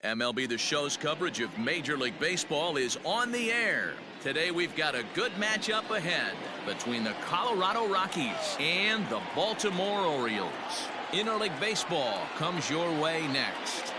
MLB The Show's coverage of Major League Baseball is on the air. Today we've got a good matchup ahead between the Colorado Rockies and the Baltimore Orioles. Interleague Baseball comes your way next.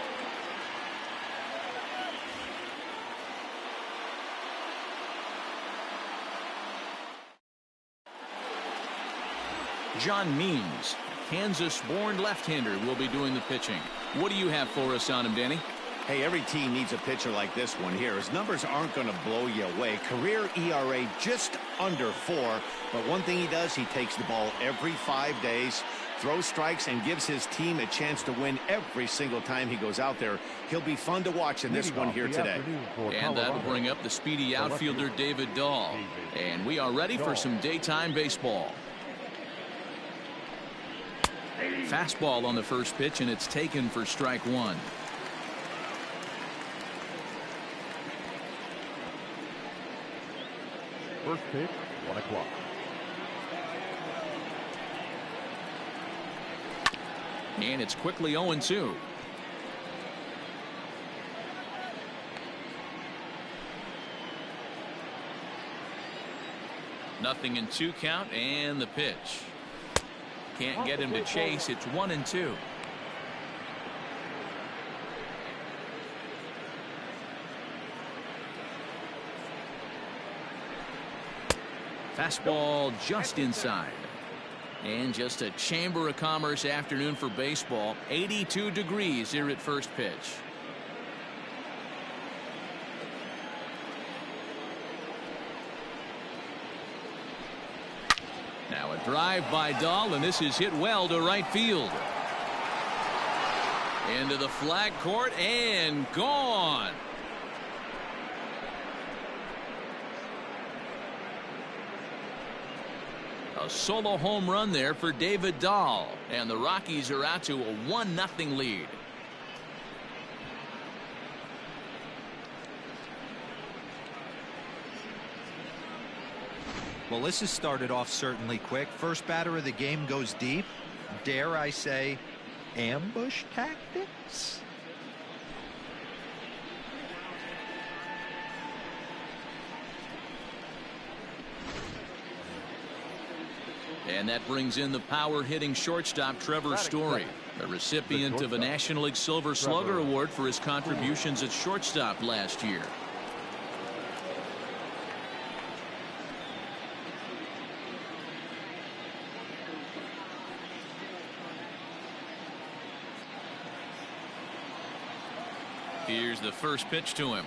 John Means, Kansas-born left-hander, will be doing the pitching. What do you have for us on him, Danny? Hey, every team needs a pitcher like this one here. His numbers aren't going to blow you away. Career ERA just under 4. But one thing he does, he takes the ball every 5 days, throws strikes, and gives his team a chance to win every single time he goes out there. He'll be fun to watch in this one here today. And that'll bring up the speedy outfielder David Dahl. And we are ready for some daytime baseball. Fastball on the first pitch, and it's taken for strike one. First pitch, 1 o'clock. And it's quickly 0-2. Nothing in 2 count, and the pitch. Can't get him to chase. It's 1-2. Fastball just inside. And just a Chamber of Commerce afternoon for baseball. 82 degrees here at first pitch. Now a drive by Dahl, and this is hit well to right field. Into the flag court and gone. A solo home run there for David Dahl, and the Rockies are out to a 1-0 lead. Well, this has started off certainly quick. First batter of the game goes deep. Dare I say, ambush tactics? And that brings in the power-hitting shortstop Trevor Story, the recipient of a National League Silver Slugger Award for his contributions at shortstop last year. Here's the first pitch to him.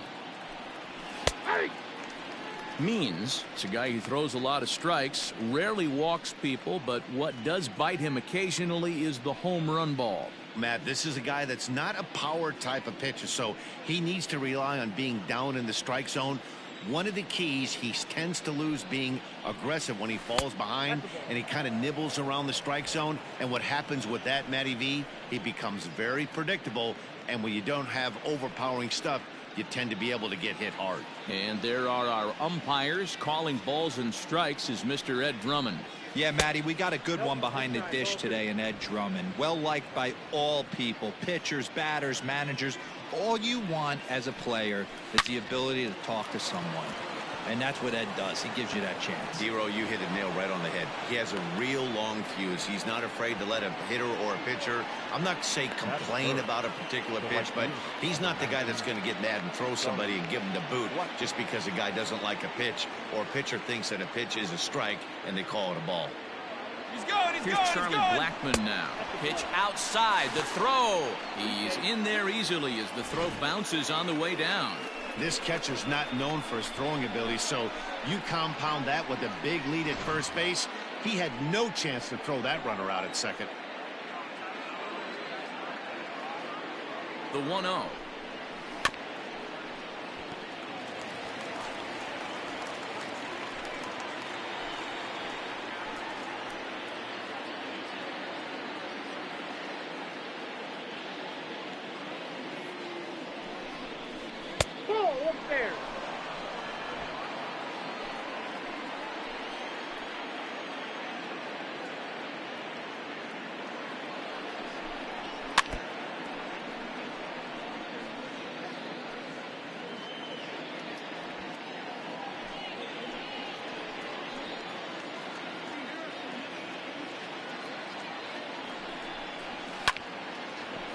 Means it's a guy who throws a lot of strikes, rarely walks people, but what does bite him occasionally is the home run ball. Matt, this is a guy that's not a power type of pitcher, so he needs to rely on being down in the strike zone. One of the keys, he tends to lose being aggressive when he falls behind and he kind of nibbles around the strike zone. And what happens with that, Matty V, he becomes very predictable, and when you don't have overpowering stuff, you tend to be able to get hit hard. And there are our umpires calling balls and strikes is Mr. Ed Drummond. Yeah, Matty, we got a good one behind the dish today in Ed Drummond. Well liked by all people, pitchers, batters, managers. All you want as a player is the ability to talk to someone. And that's what Ed does. He gives you that chance. Zero, you hit a nail right on the head. He has a real long fuse. He's not afraid to let a hitter or a pitcher, I'm not say complain about a particular pitch, but he's not the guy that's going to get mad and throw somebody and give him the boot just because a guy doesn't like a pitch or a pitcher thinks that a pitch is a strike and they call it a ball. Here's Charlie Blackmon now. Pitch outside. The throw. He's in there easily as the throw bounces on the way down. This catcher's not known for his throwing ability, so you compound that with a big lead at first base. He had no chance to throw that runner out at second. The 1-0.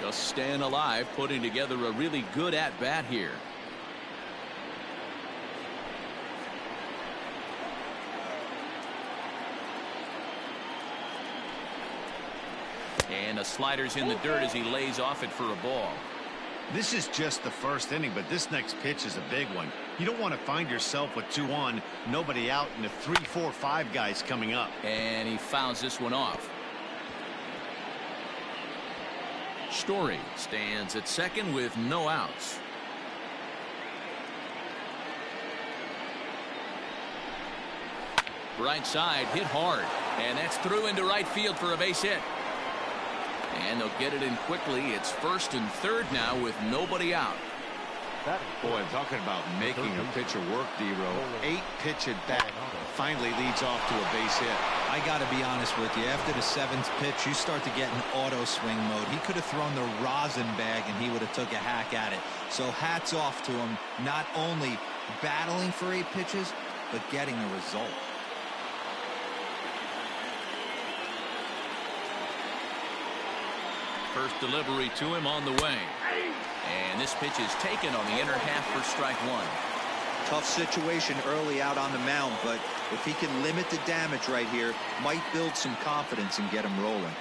Just staying alive, putting together a really good at-bat here. And the slider's in the dirt as he lays off it for a ball. This is just the first inning, but this next pitch is a big one. You don't want to find yourself with 2 on, nobody out, and the 3, 4, 5 guys coming up. And he fouls this one off. Story stands at second with no outs. Right side hit hard, and that's through into right field for a base hit. And they'll get it in quickly. It's first and third now with nobody out. Boy, talking about making a pitcher work, D-Row. 8 pitch at bat finally leads off to a base hit. I got to be honest with you. After the 7th pitch, you start to get in auto swing mode. He could have thrown the rosin bag and he would have took a hack at it. So hats off to him, not only battling for 8 pitches, but getting a result. First delivery to him on the way. And this pitch is taken on the inner half for strike 1. Tough situation early out on the mound, but if he can limit the damage right here, might build some confidence and get him rolling.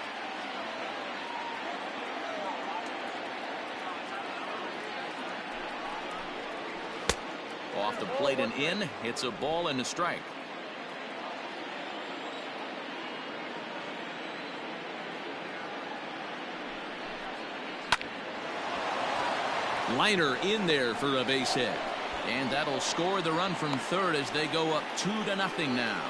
Off the plate and in. It's a ball and a strike. Liner in there for a base hit. And that'll score the run from third as they go up 2-0 now.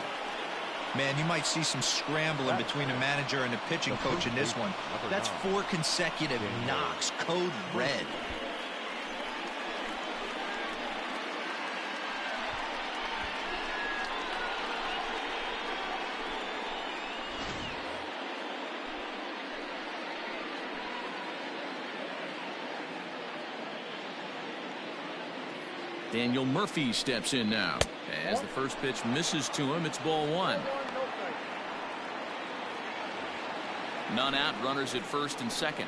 Man, you might see some scrambling between the manager and the pitching coach in this one. That's 4 consecutive knocks. Code red. Daniel Murphy steps in now. As the first pitch misses to him, it's ball 1. None out, runners at first and second.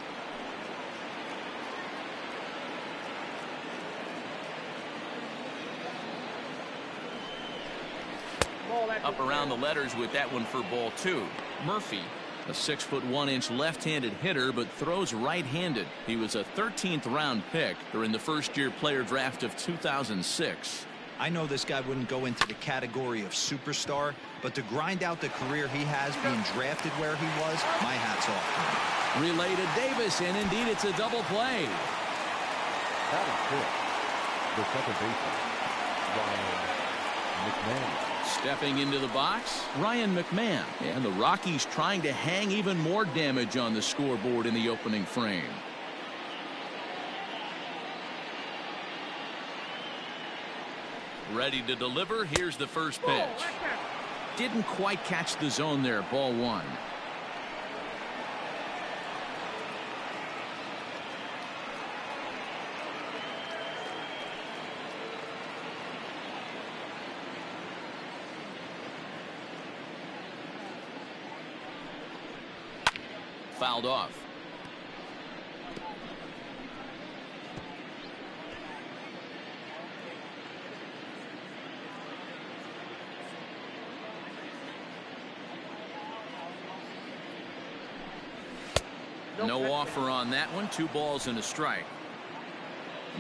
Up around the letters with that one for ball 2. Murphy, a 6'1" left-handed hitter, but throws right-handed. He was a 13th round pick during the first-year player draft of 2006. I know this guy wouldn't go into the category of superstar, but to grind out the career he has being drafted where he was, my hat's off. Relay to Davis, and indeed it's a double play. That is good. The second baseman, Ryan McMahon. Stepping into the box, Ryan McMahon. And the Rockies trying to hang even more damage on the scoreboard in the opening frame. Ready to deliver. Here's the first pitch. Didn't quite catch the zone there. Ball 1. Fouled off. No offer on that one. 2 balls and a strike.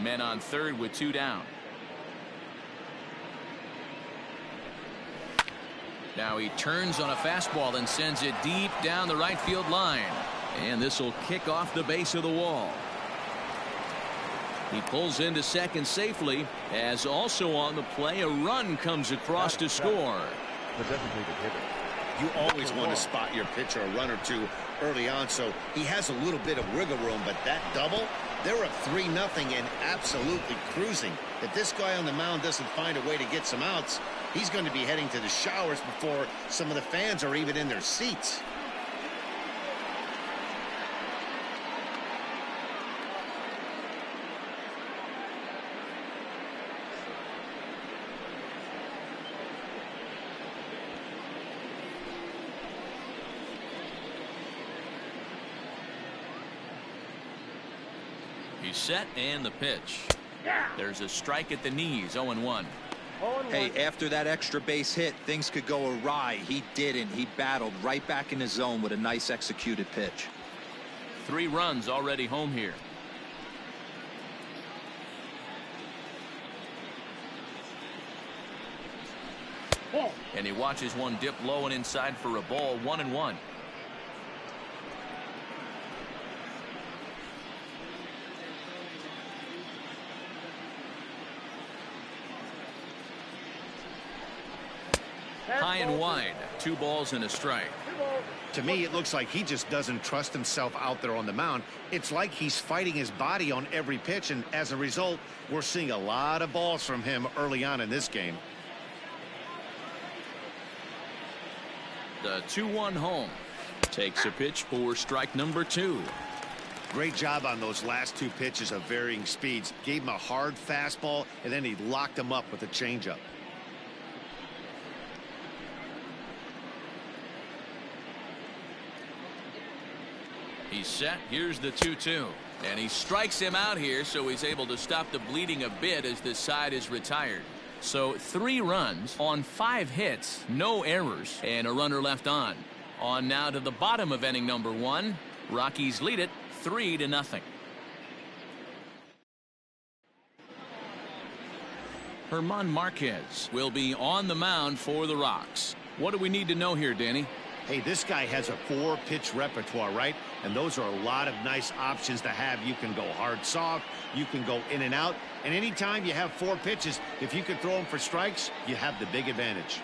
Men on third with 2 down. Now he turns on a fastball and sends it deep down the right field line. And this will kick off the base of the wall. He pulls into second safely, as also on the play a run comes across to score. The designated hitter. You always want to spot your pitcher a run or 2 early on, so he has a little bit of wiggle room, but that double, they're up 3-0 and absolutely cruising. If this guy on the mound doesn't find a way to get some outs, he's going to be heading to the showers before some of the fans are even in their seats. He's set and the pitch. There's a strike at the knees. 0-1. Hey, after that extra base hit, things could go awry. He didn't. He battled right back in the zone with a nice executed pitch. 3 runs already home here. And he watches one dip low and inside for a ball. 1-1. High and wide. 2 balls and a strike. To me, it looks like he just doesn't trust himself out there on the mound. It's like he's fighting his body on every pitch, and as a result, we're seeing a lot of balls from him early on in this game. The 2-1 home. Takes a pitch for strike number 2. Great job on those last 2 pitches of varying speeds. Gave him a hard fastball, and then he locked him up with a changeup. He's set. Here's the 2-2. And he strikes him out here, so he's able to stop the bleeding a bit as this side is retired. So 3 runs on 5 hits, no errors, and a runner left on. On now to the bottom of inning number 1. Rockies lead it 3-0. German Marquez will be on the mound for the Rocks. What do we need to know here, Danny? Hey, this guy has a 4-pitch repertoire, right? And those are a lot of nice options to have. You can go hard, soft. You can go in and out. And anytime you have 4 pitches, if you can throw them for strikes, you have the big advantage.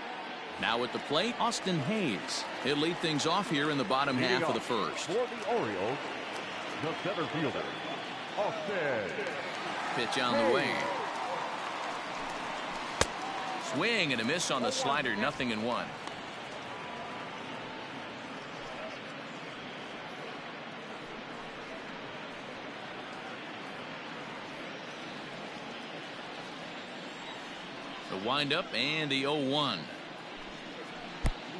Now at the plate, Austin Hayes. He'll lead things off here in the bottom half of the first. For the Orioles, the center fielder, Austin. Pitch on the way. Swing and a miss on the slider. 0-1. The windup and the 0-1.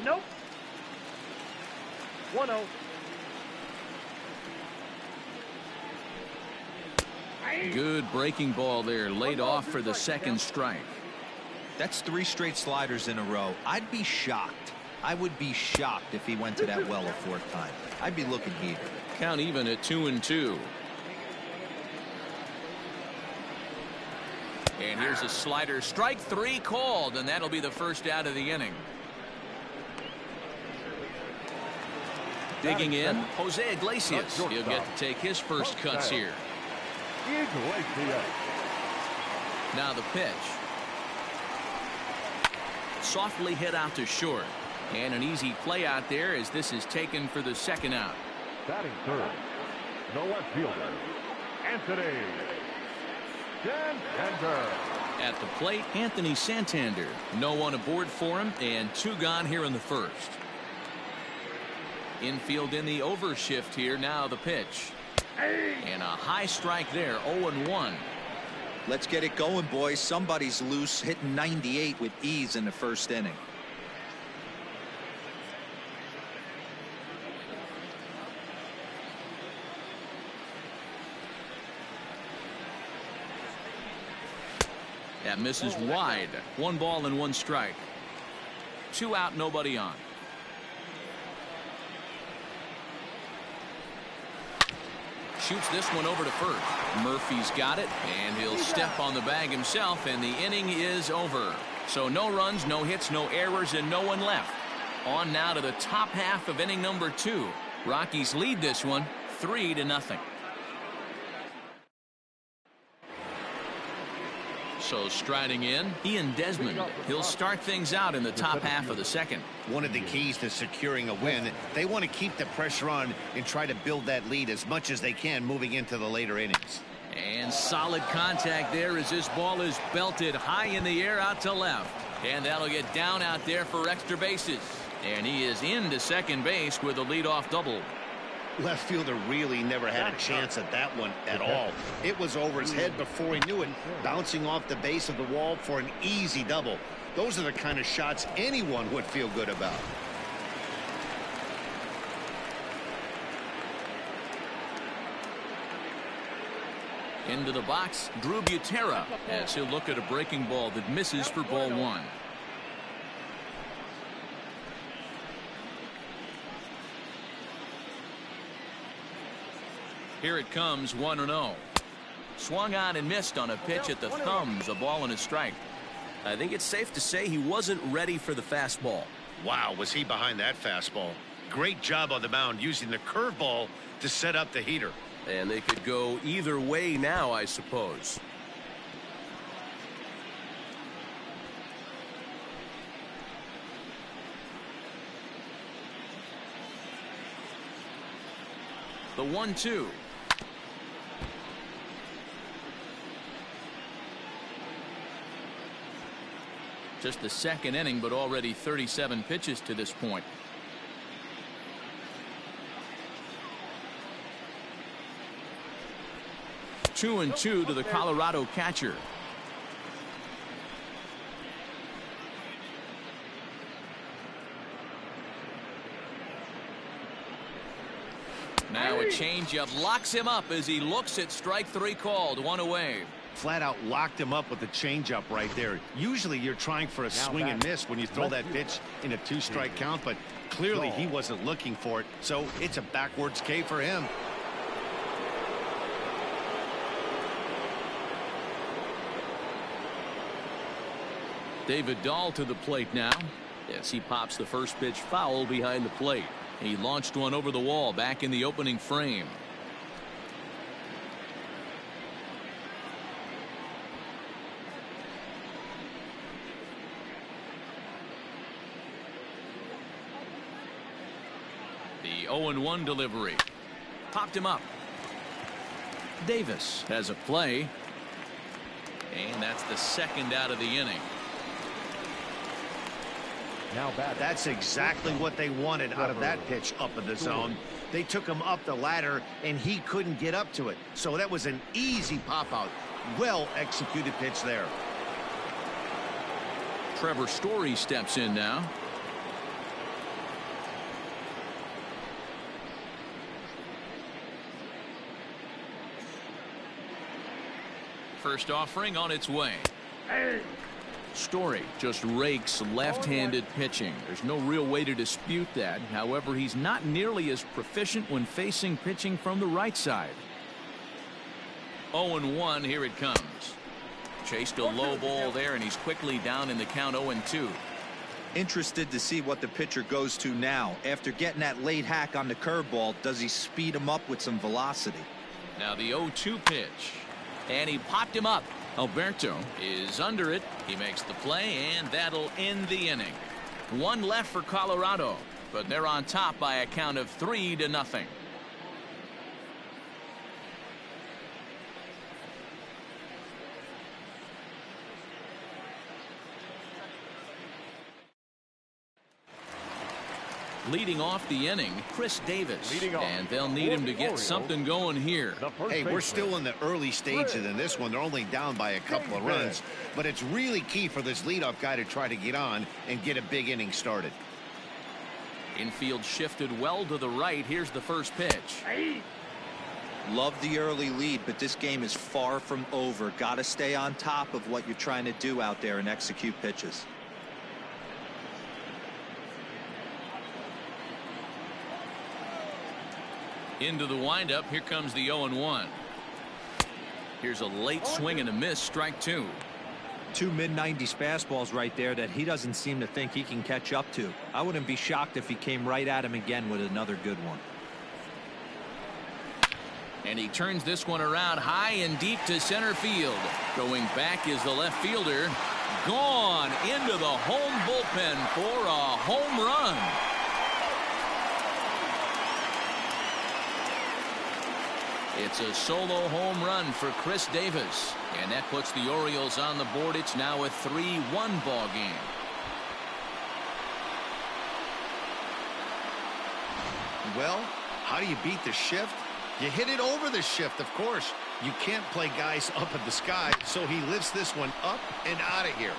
Nope. 1-0. Good breaking ball there, laid off for the second strike. That's 3 straight sliders in a row. I'd be shocked. I would be shocked if he went to that well a 4th time. I'd be looking heated. Count even at 2-2. And here's a slider. Strike 3 called, and that'll be the first out of the inning. Digging in, Jose Iglesias. He'll get to take his first cuts here. Now the pitch. Softly hit out to short. And an easy play out there as this is taken for the second out. Batting third, the left fielder, Anthony Santander. At the plate, Anthony Santander. No one aboard for him, and 2 gone here in the first. Infield in the overshift here. Now the pitch. And a high strike there. 0-1. Let's get it going, boys. Somebody's loose, hitting 98 with ease in the first inning. That misses wide. 1 ball and 1 strike. 2 out, nobody on. Shoots this one over to first. Murphy's got it, and he'll step on the bag himself, and the inning is over. So no runs, no hits, no errors, and no one left. On now to the top half of inning number 2. Rockies lead this one 3-0. So striding in, Ian Desmond. He'll start things out in the top half of the second. One of the keys to securing a win, they want to keep the pressure on and try to build that lead as much as they can moving into the later innings. And solid contact there as this ball is belted high in the air out to left. And that'll get down out there for extra bases. And he is into second base with a leadoff double. Left fielder really never had a chance at that one at all. It was over his head before he knew it, bouncing off the base of the wall for an easy double. Those are the kind of shots anyone would feel good about. Into the box, Drew Butera, as he'll look at a breaking ball that misses for ball one. Here it comes, 1-0. Swung on and missed on a pitch at the thumbs, a ball and a strike. I think it's safe to say he wasn't ready for the fastball. Wow, was he behind that fastball. Great job on the mound using the curveball to set up the heater. And they could go either way now, I suppose. The 1-2. Just the second inning, but already 37 pitches to this point. Two and two to the Colorado catcher. Now a changeup locks him up as he looks at strike three called. One away. Flat out locked him up with the changeup right there. Usually you're trying for a swing and miss when you throw that pitch in a 2-strike count, but clearly he wasn't looking for it, so it's a backwards K for him. David Dahl to the plate now as he pops the first pitch foul behind the plate. He launched one over the wall back in the opening frame. The 0-1 delivery. Popped him up. Davis has a play. And that's the second out of the inning. Now back. That's exactly what they wanted out of that pitch up in the zone. They took him up the ladder, and he couldn't get up to it. So that was an easy pop-out. Well-executed pitch there. Trevor Story steps in now. First offering on its way. Story just rakes left-handed pitching. There's no real way to dispute that. However, he's not nearly as proficient when facing pitching from the right side. 0-1, here it comes. Chased a low ball there, and he's quickly down in the count 0-2. Interested to see what the pitcher goes to now. After getting that late hack on the curveball, does he speed him up with some velocity? Now the 0-2 pitch. And he popped him up. Alberto is under it. He makes the play, and that'll end the inning. One left for Colorado, but they're on top by a count of 3-0. Leading off the inning, Chris Davis, and they'll need him to get something going here. Hey, we're still in the early stages in this one. They're only down by a couple of runs, but it's really key for this leadoff guy to try to get on and get a big inning started. Infield shifted well to the right. Here's the first pitch. Love the early lead, but this game is far from over. Got to stay on top of what you're trying to do out there and execute pitches. Into the windup. Here comes the 0-1. Here's a late swing and a miss. Strike two. Two mid-90s fastballs right there that he doesn't seem to think he can catch up to. I wouldn't be shocked if he came right at him again with another good one. And he turns this one around high and deep to center field. Going back is the left fielder. Gone into the home bullpen for a home run. It's a solo home run for Chris Davis, and that puts the Orioles on the board. It's now a 3-1 ball game. Well, how do you beat the shift? You hit it over the shift, of course. You can't play guys up in the sky, so he lifts this one up and out of here.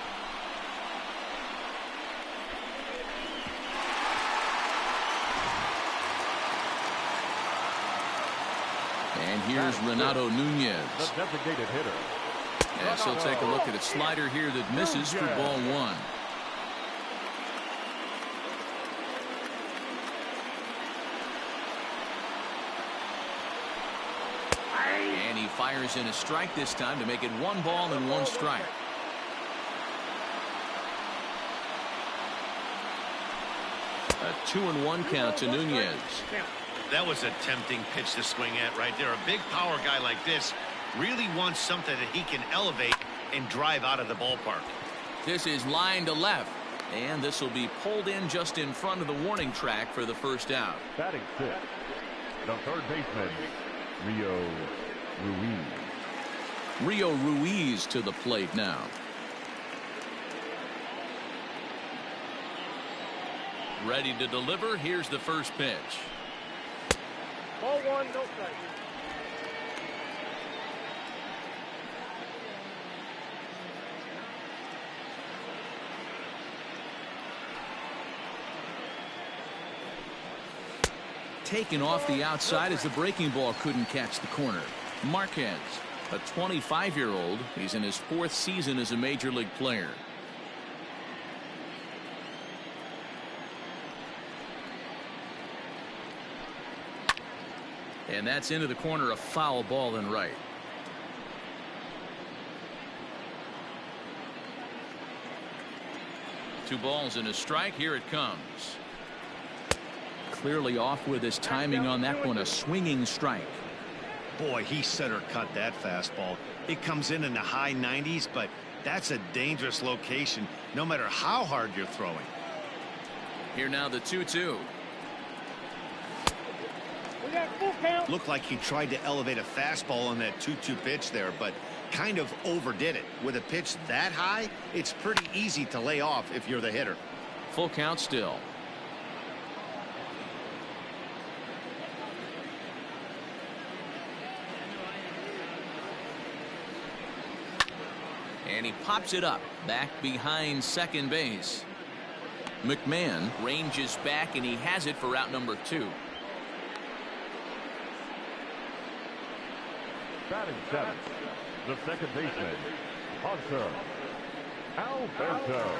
And here's Renato Nunez. The designated hitter. As he'll take a look at a slider here that misses for ball one. And he fires in a strike this time to make it 1 ball and 1 strike. A 2-1 count to Nunez. That was a tempting pitch to swing at right there. A big power guy like this really wants something that he can elevate and drive out of the ballpark. This is line to left. And this will be pulled in just in front of the warning track for the first out. Batting 6. The third baseman, Rio Ruiz. Rio Ruiz to the plate now. Ready to deliver. Here's the first pitch. Ball 1, no strike. Taken off the outside as the breaking ball couldn't catch the corner. Marquez, a 25-year-old. He's in his 4th season as a major league player. And that's into the corner, a foul ball and right. Two balls and a strike. Here it comes. Clearly off with his timing on that one. A swinging strike. Boy, he center cut that fastball. It comes in the high 90s, but that's a dangerous location no matter how hard you're throwing. Here now the 2-2. Looked like he tried to elevate a fastball on that 2-2 pitch there, but kind of overdid it. With a pitch that high, it's pretty easy to lay off if you're the hitter. Full count still. And he pops it up back behind second base. McMahon ranges back and he has it for out number 2. Batting 7. The second baseman, Hanser Alberto.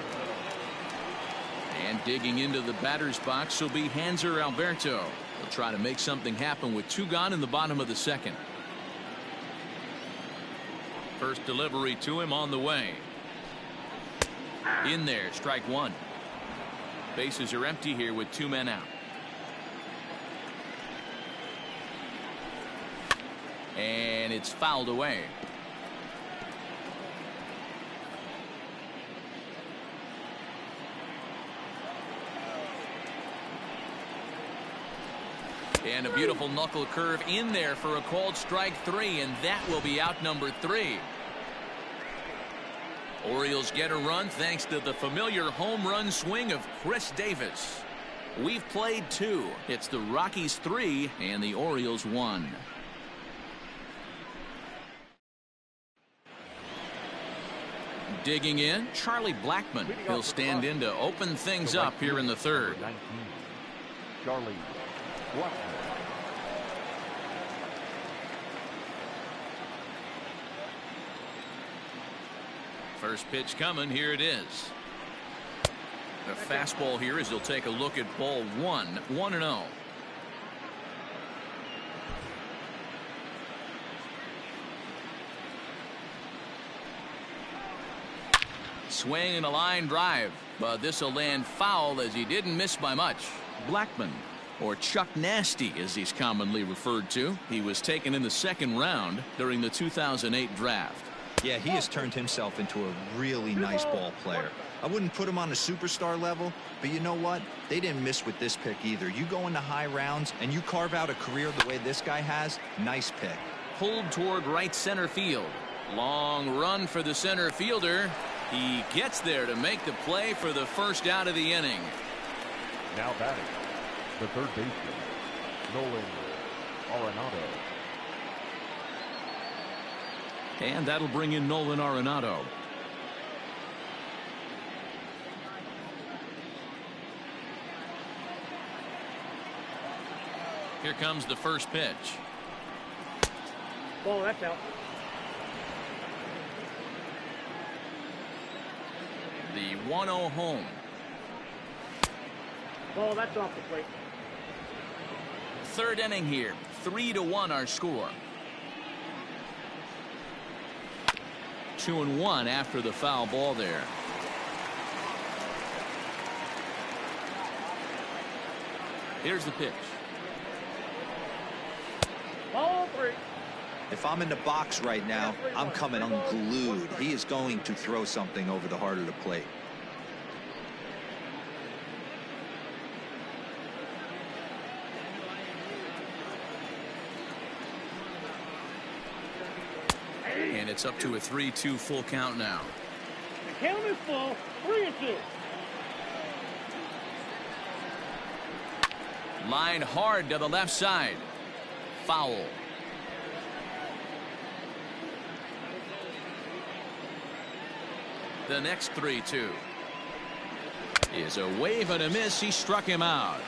And digging into the batter's box will be Hanser Alberto. He'll try to make something happen with 2 gone in the bottom of the second. First delivery to him on the way. In there, strike 1. Bases are empty here with 2 men out. And it's fouled away. And a beautiful knuckle curve in there for a called strike 3, and that will be out number 3. Orioles get a run thanks to the familiar home run swing of Chris Davis. We've played 2. It's the Rockies 3 and the Orioles 1. Digging in, Charlie Blackmon. He'll stand in to open things up here in the 3rd. 19, Charlie Blackmon. First pitch coming. Here it is. The fastball here as he'll take a look at ball 1. 1-0. Swing and a line drive, but this will land foul as he didn't miss by much. Blackmon, or Chuck Nasty as he's commonly referred to. He was taken in the 2nd round during the 2008 draft. Yeah, he has turned himself into a really nice ball player. I wouldn't put him on the superstar level, but you know what? They didn't miss with this pick either. You go into high rounds and you carve out a career the way this guy has. Nice pick. Pulled toward right center field. Long run for the center fielder. He gets there to make the play for the first out of the inning. Now batting, the third baseman, Nolan Arenado. And that'll bring in Nolan Arenado. Here comes the first pitch. Ball, that's out. The 1-0 home. Ball, that's off the plate. Third inning here. 3-1 our score. 2-1 after the foul ball there. Here's the pitch. Ball 3. If I'm in the box right now, I'm coming unglued. He is going to throw something over the heart of the plate. And it's up to a 3-2 full count now. The count is full. 3-2. Line hard to the left side. Foul. The next 3-2 is a wave and a miss. He struck him out.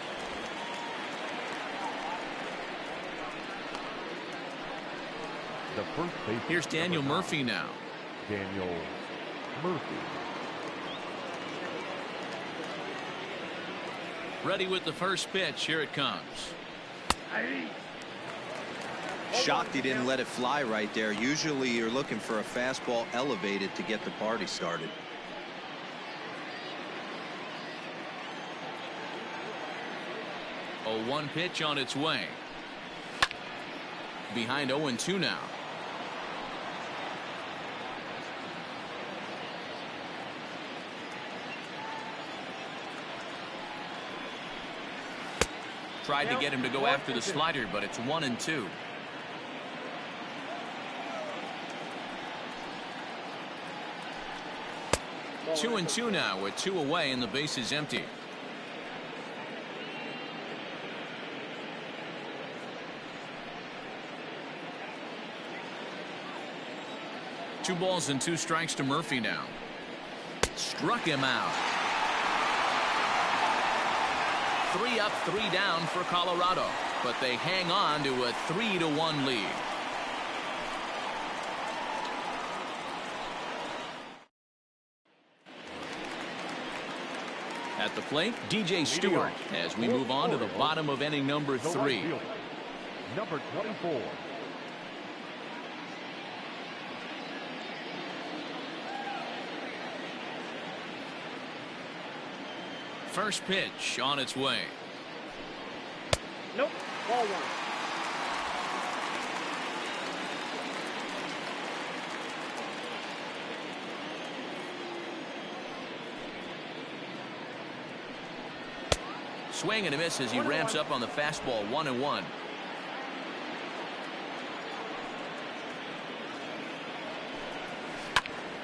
The first base. Here's Daniel Murphy now. Daniel Murphy. Ready with the first pitch. Here it comes. Shocked he didn't let it fly right there. Usually you're looking for a fastball elevated to get the party started. A 1 pitch on its way. Behind 0-2 now. Tried to get him to go after the slider, but it's 1-2. Two and two now with 2 away and the base is empty. Two balls and 2 strikes to Murphy now. Struck him out. 3 up, 3 down for Colorado, but they hang on to a 3-1 lead. At the plate, DJ Stewart as we move on to the bottom of inning number 3. Number 24. First pitch on its way. Nope. Ball 1. Swing and a miss as he ramps up on the fastball. 1-1.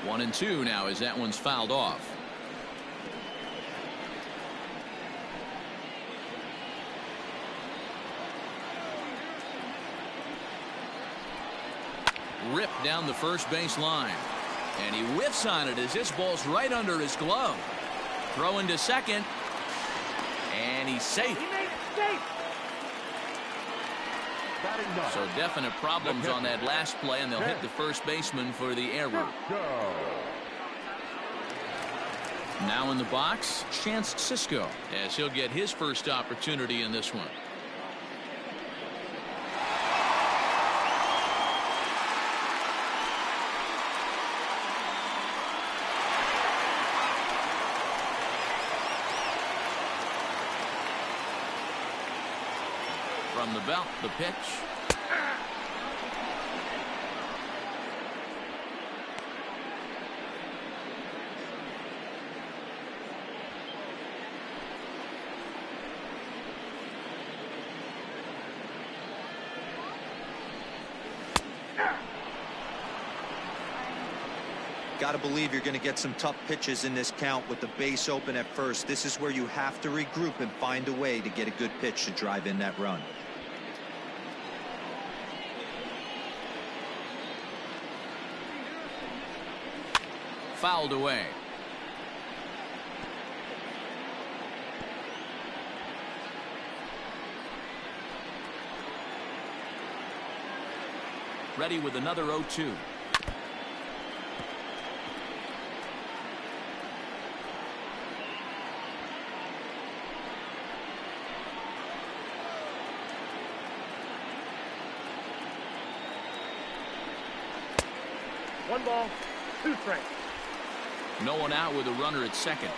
One and 2 now as that one's fouled off. Ripped down the first base line. And he whiffs on it as this ball's right under his glove. Throwing to second. And he's safe. He made it safe. So definite problems on that last play, and they'll hit the first baseman for the error. Now in the box, Chance Sisco, as he'll get his first opportunity in this one. From the belt, the pitch. Got to believe you're going to get some tough pitches in this count with the base open at first. This is where you have to regroup and find a way to get a good pitch to drive in that run. Fouled away. ready with another 0-2. One ball, two strikes. No one out with a runner at second.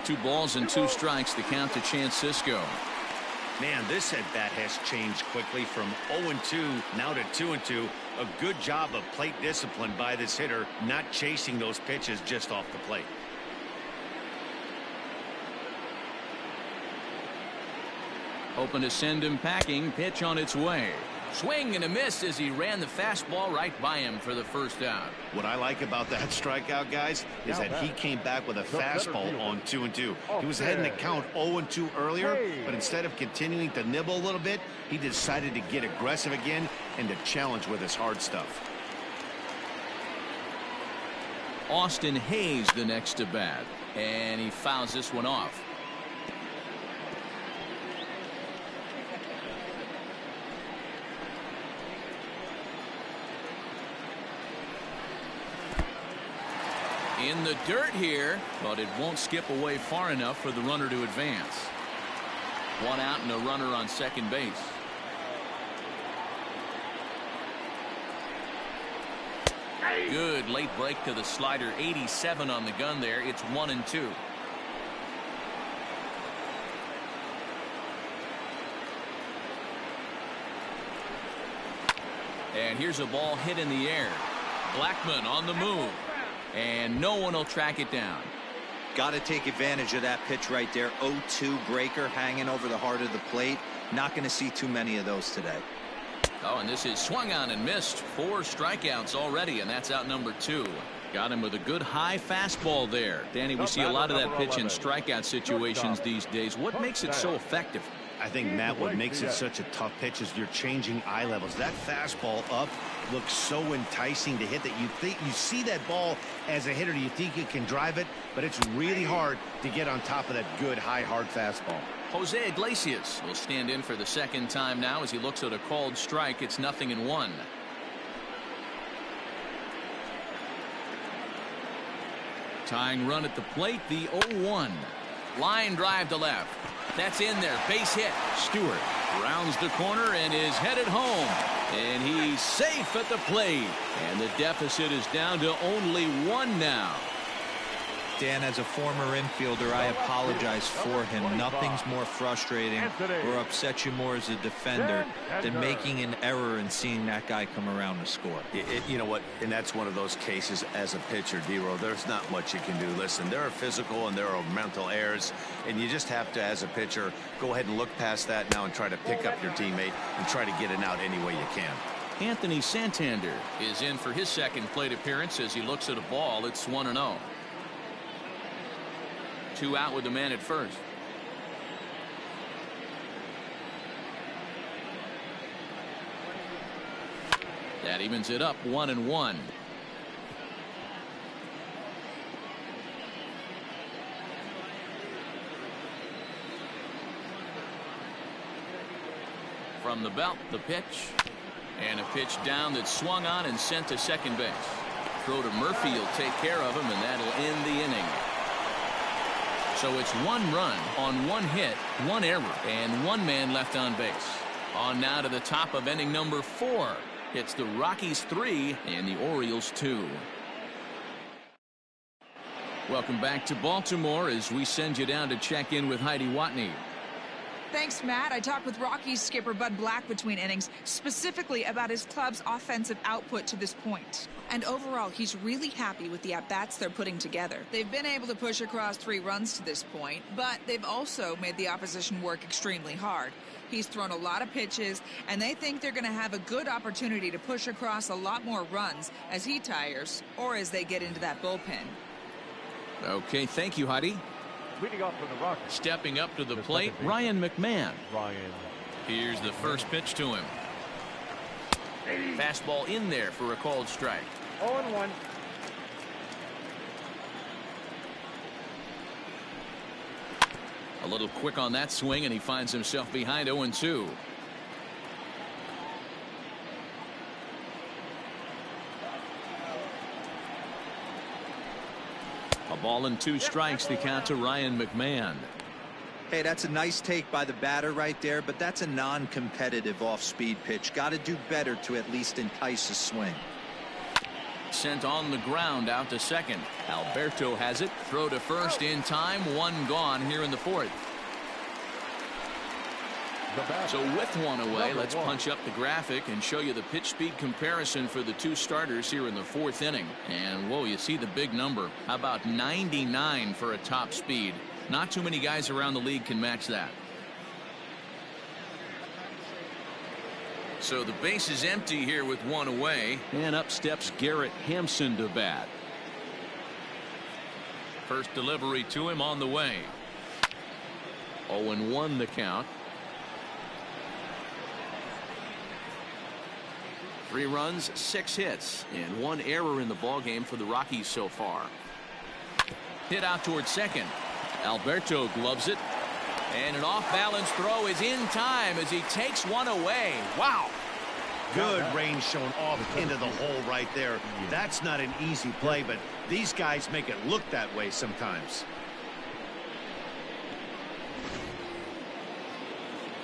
2 balls and 2 strikes, the count to Chance Sisco. Man, this at-bat has changed quickly from 0-2 now to 2-2. A good job of plate discipline by this hitter, not chasing those pitches just off the plate. Hoping to send him packing. Pitch on its way. Swing and a miss as he ran the fastball right by him for the first out. What I like about that strikeout, guys, is that he came back with a fastball on 2-2. He was ahead in the count 0-2 earlier, but instead of continuing to nibble a little bit, he decided to get aggressive again and to challenge with his hard stuff. Austin Hayes the next to bat, and he fouls this one off. In the dirt here, but it won't skip away far enough for the runner to advance. 1 out and a runner on second base. Good late break to the slider. 87 on the gun there. It's 1-2. And here's a ball hit in the air. Blackmon on the move. And no one will track it down. Got to take advantage of that pitch right there. 0-2 breaker hanging over the heart of the plate. Not going to see too many of those today. Oh, and this is swung on and missed. 4 strikeouts already, and that's out number 2. Got him with a good high fastball there. Danny, we see a lot of that pitch in strikeout situations these days. What makes it so effective? I think, Matt, what makes it such a tough pitch is you're changing eye levels. That fastball up looks so enticing to hit that you think you see that ball as a hitter. You think you can drive it, but it's really hard to get on top of that good high hard fastball. Jose Iglesias will stand in for the second time now as he looks at a called strike. It's 0-1. Tying run at the plate, the 0-1. Line drive to left. That's in there. Base hit. Stewart rounds the corner and is headed home. And he's safe at the plate. And the deficit is down to only 1 now. Dan, as a former infielder, I apologize for him. Nothing's more frustrating or upsets you more as a defender than making an error and seeing that guy come around to score. You know what? And that's one of those cases as a pitcher, D-Row. There's not much you can do. Listen, there are physical and there are mental errors, and you just have to, as a pitcher, go ahead and look past that now and try to pick up your teammate and try to get it out any way you can. Anthony Santander is in for his second plate appearance as he looks at a ball. It's 1-0. 2 out with the man at first. That evens it up 1-1. From the belt, the pitch. And a pitch down that's swung on and sent to second base. Throw to Murphy will take care of him, and that'll end the inning. So it's 1 run on 1 hit, 1 error, and 1 man left on base. On now to the top of inning number 4. It's the Rockies 3 and the Orioles 2. Welcome back to Baltimore as we send you down to check in with Heidi Watney. Thanks, Matt. I talked with Rockies skipper Bud Black between innings, specifically about his club's offensive output to this point. And overall, he's really happy with the at-bats they're putting together. They've been able to push across 3 runs to this point, but they've also made the opposition work extremely hard. He's thrown a lot of pitches, and they think they're going to have a good opportunity to push across a lot more runs as he tires or as they get into that bullpen. Okay, thank you, Heidi. Leading off for the Rockies. Stepping up to the plate, Ryan McMahon. Ryan. Here's the first pitch to him. Fastball in there for a called strike. 0-1. A little quick on that swing, and he finds himself behind 0-2. A ball and 2 strikes, the count to Ryan McMahon. Hey, that's a nice take by the batter right there, but that's a non-competitive off-speed pitch. Got to do better to at least entice a swing. Sent on the ground out to second. Alberto has it. Throw to first in time. 1 gone here in the 4th. So with 1 away, let's punch up the graphic and show you the pitch speed comparison for the 2 starters here in the 4th inning. And whoa, you see the big number. How about 99 for a top speed? Not too many guys around the league can match that. So the base is empty here with 1 away, and up steps Garrett Hampson to bat. First delivery to him on the way. 0-1 the count. 3 runs, 6 hits, and 1 error in the ballgame for the Rockies so far. Hit out towards second. Alberto gloves it, and an off-balance throw is in time as he takes 1 away. Wow. Good range shown off into the hole right there. That's not an easy play, but these guys make it look that way sometimes.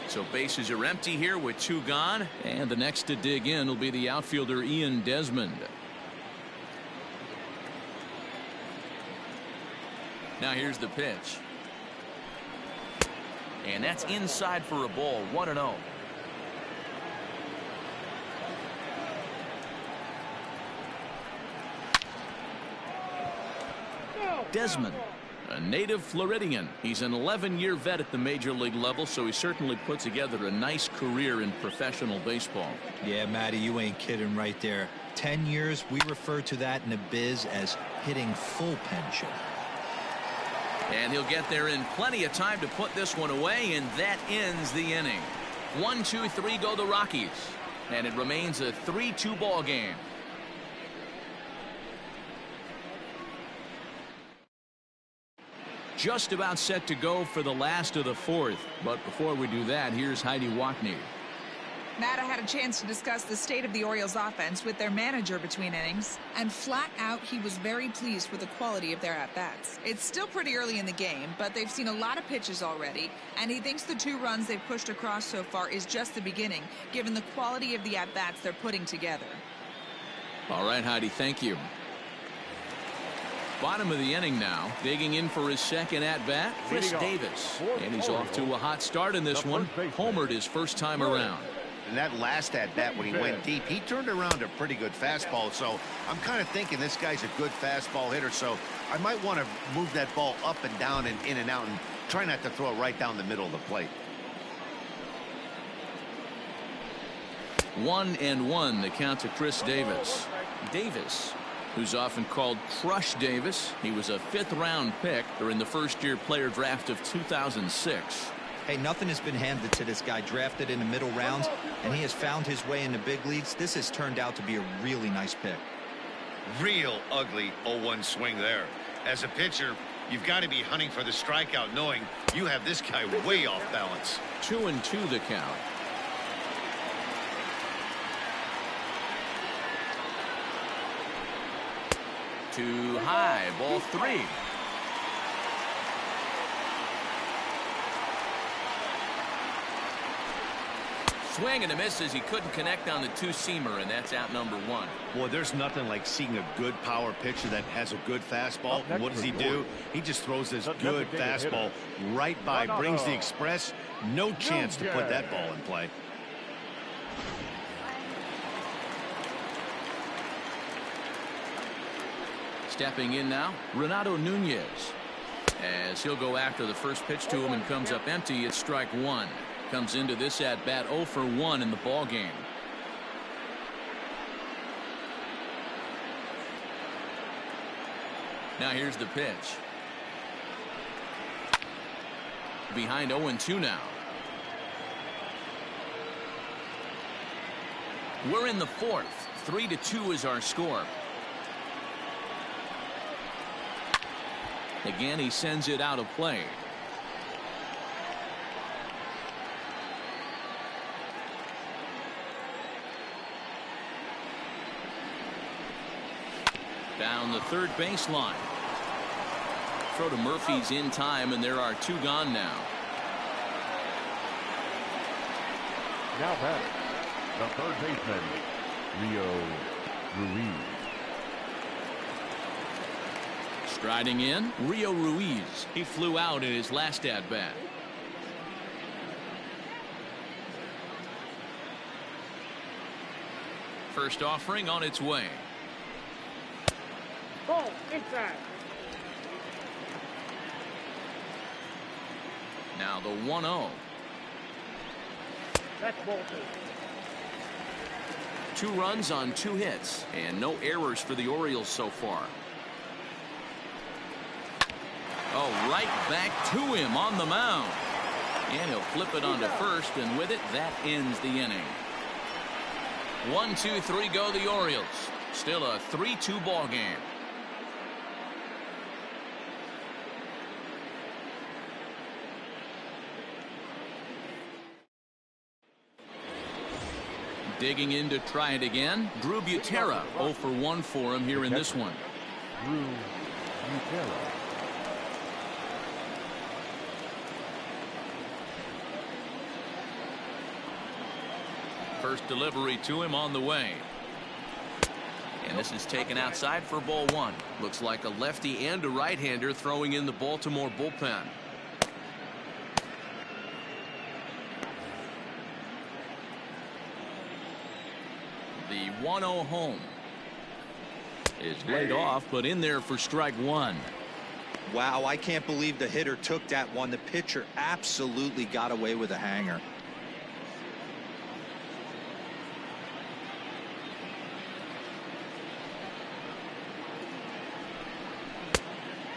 So bases are empty here with 2 gone, and the next to dig in will be the outfielder Ian Desmond. Now here's the pitch, and that's inside for a ball. 1-0. Desmond, a native Floridian. He's an 11-year vet at the major league level, so he certainly put together a nice career in professional baseball. Yeah, Matty, you ain't kidding right there. 10 years, we refer to that in the biz as hitting full pension. And he'll get there in plenty of time to put this one away, and that ends the inning. 1, 2, 3 go the Rockies, and it remains a 3-2 ball game. Just about set to go for the last of the 4th. But before we do that, here's Heidi Wackney. Matt, I had a chance to discuss the state of the Orioles offense with their manager between innings, and flat out he was very pleased with the quality of their at-bats. It's still pretty early in the game, but they've seen a lot of pitches already, and he thinks the 2 runs they've pushed across so far is just the beginning, given the quality of the at-bats they're putting together. All right, Heidi, thank you. Bottom of the inning now, digging in for his 2nd at-bat, Chris Davis. And he's off to a hot start in this one. Homered his first time around. And that last at-bat when he went deep, he turned around a pretty good fastball. So I'm kind of thinking this guy's a good fastball hitter. So I might want to move that ball up and down and in and out and try not to throw it right down the middle of the plate. 1-1 the count to Chris Davis. Davis, who's often called Crush Davis. He was a 5th-round pick during the first-year player draft of 2006. Hey, nothing has been handed to this guy. Drafted in the middle rounds, and he has found his way in the big leagues. This has turned out to be a really nice pick. Real ugly 0-1 swing there. As a pitcher, you've got to be hunting for the strikeout, knowing you have this guy way off balance. 2-2 the count. Too high, ball 3. Swing and a miss as he couldn't connect on the 2-seamer, and that's out number 1. Boy, there's nothing like seeing a good power pitcher that has a good fastball. And what does he do? He just throws this good fastball right by, brings the express. No chance to put that ball in play. Stepping in now, Renato Nunez. As he'll go after the first pitch to him and comes up empty, it's strike 1. Comes into this at bat 0 for 1 in the ball game. Now here's the pitch. Behind 0-2 now. We're in the 4th. 3-2 is our score. Again, he sends it out of play. Down the third baseline. Throw to Murphy's in time, and there are 2 gone now. Now batting, the third baseman, Rio Ruiz. Striding in, Rio Ruiz. He flew out in his last at-bat. First offering on its way. Ball inside. Now the 1-0. That's ball 2. 2 runs on 2 hits and no errors for the Orioles so far. Oh, right back to him on the mound. And he'll flip it onto first, and with it, that ends the inning. 1, 2, 3 go the Orioles. Still a 3-2 ball game. Digging in to try it again, Drew Butera. 0 for 1 for him here in this one. Drew Butera. First delivery to him on the way. And this is taken outside for ball 1. Looks like a lefty and a right-hander throwing in the Baltimore bullpen. The 1-0 home is laid off, but in there for strike 1. Wow, I can't believe the hitter took that one. The pitcher absolutely got away with a hanger.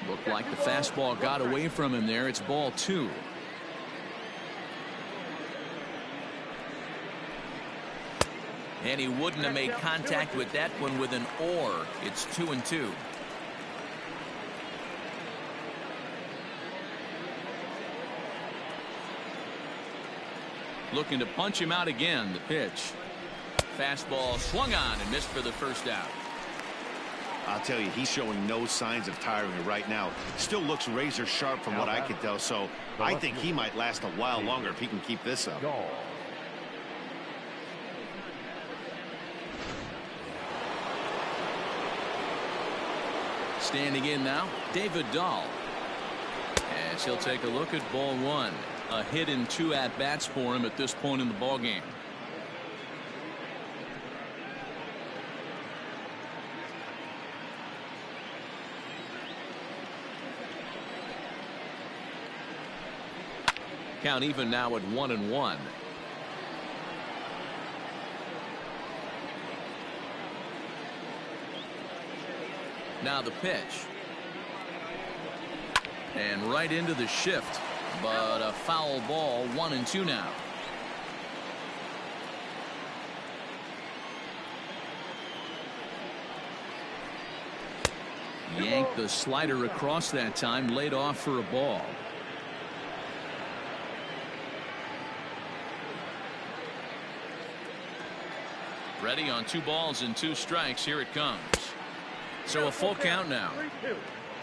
Looked like the fastball got away from him there. It's ball 2. And he wouldn't have made contact with that one with an or. It's 2-2. Looking to punch him out again. The pitch. Fastball swung on and missed for the first out. I'll tell you, he's showing no signs of tiring right now. Still looks razor sharp from what I can tell, so I think he might last a while longer if he can keep this up. Standing in now, David Dahl. As he'll take a look at ball 1. A hit in 2 at-bats for him at this point in the ball game. Count even now at 1-1. Now the pitch. And right into the shift. But a foul ball. 1-2 now. Yanked the slider across that time. Laid off for a ball. Ready on 2 balls and 2 strikes. Here it comes. So a full count now.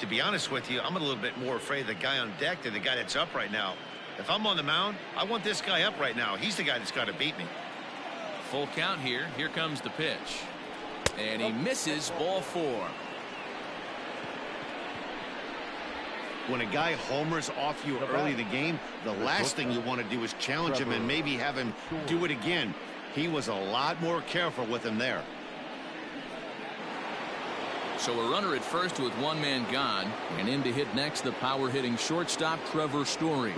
To be honest with you, I'm a little bit more afraid of the guy on deck than the guy that's up right now. If I'm on the mound, I want this guy up right now. He's the guy that's got to beat me. Full count here. Here comes the pitch. And he misses ball 4. When a guy homers off you early in the game, the last thing you want to do is challenge him and maybe have him do it again. He was a lot more careful with him there. So a runner at first with 1 man gone, and in to hit next the power hitting shortstop Trevor Story.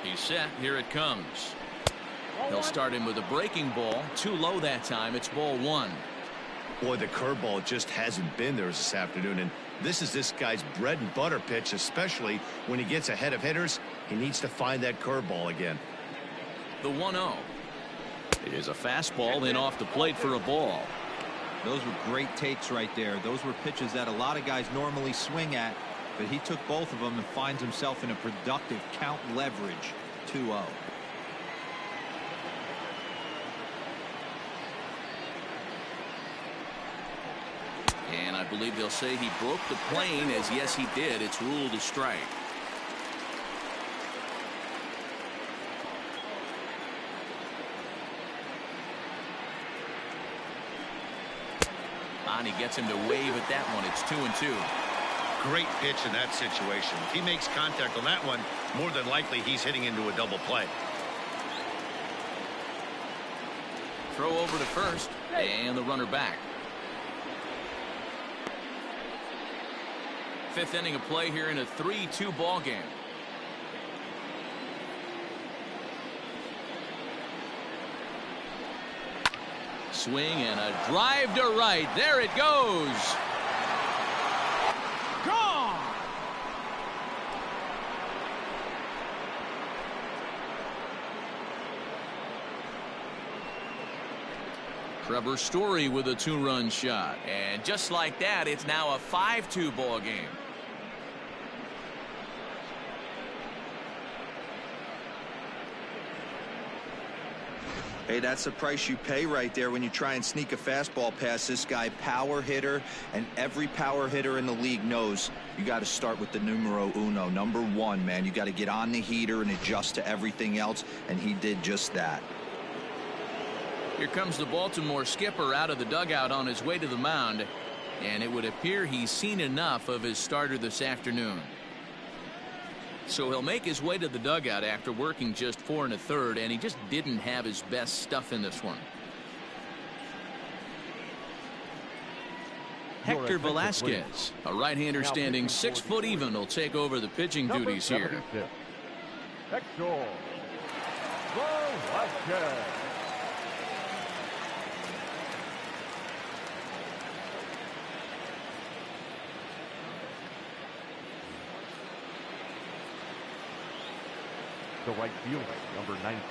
He's set. Here it comes. He'll start him with a breaking ball. Too low that time. It's ball 1. Boy, the curveball just hasn't been there this afternoon, and this is this guy's bread and butter pitch, especially when he gets ahead of hitters. He needs to find that curveball again. The 1-0. It is a fastball in off the plate for a ball. Those were great takes right there. Those were pitches that a lot of guys normally swing at, but he took both of them and finds himself in a productive count leverage. 2-0. And I believe they'll say he broke the plane, as yes he did. It's ruled a strike. And he gets him to wave at that one. It's 2-2. Great pitch in that situation. If he makes contact on that one, more than likely he's hitting into a double play. Throw over to first, and the runner back. Fifth inning of play here in a 3-2 ball game. Swing and a drive to right. There it goes. Gone. Trevor Story with a 2-run shot. And just like that, it's now a 5-2 ball game. Hey, that's the price you pay right there when you try and sneak a fastball past this guy. Power hitter, and every power hitter in the league knows you got to start with the numero uno, number 1, man. You got to get on the heater and adjust to everything else, and he did just that. Here comes the Baltimore skipper out of the dugout on his way to the mound, and it would appear he's seen enough of his starter this afternoon. So he'll make his way to the dugout after working just 4 1/3, and he just didn't have his best stuff in this one. Hector Velasquez, a right-hander standing 6 foot even, will take over the pitching duties here. Hector Velasquez. The right fielder, number 19,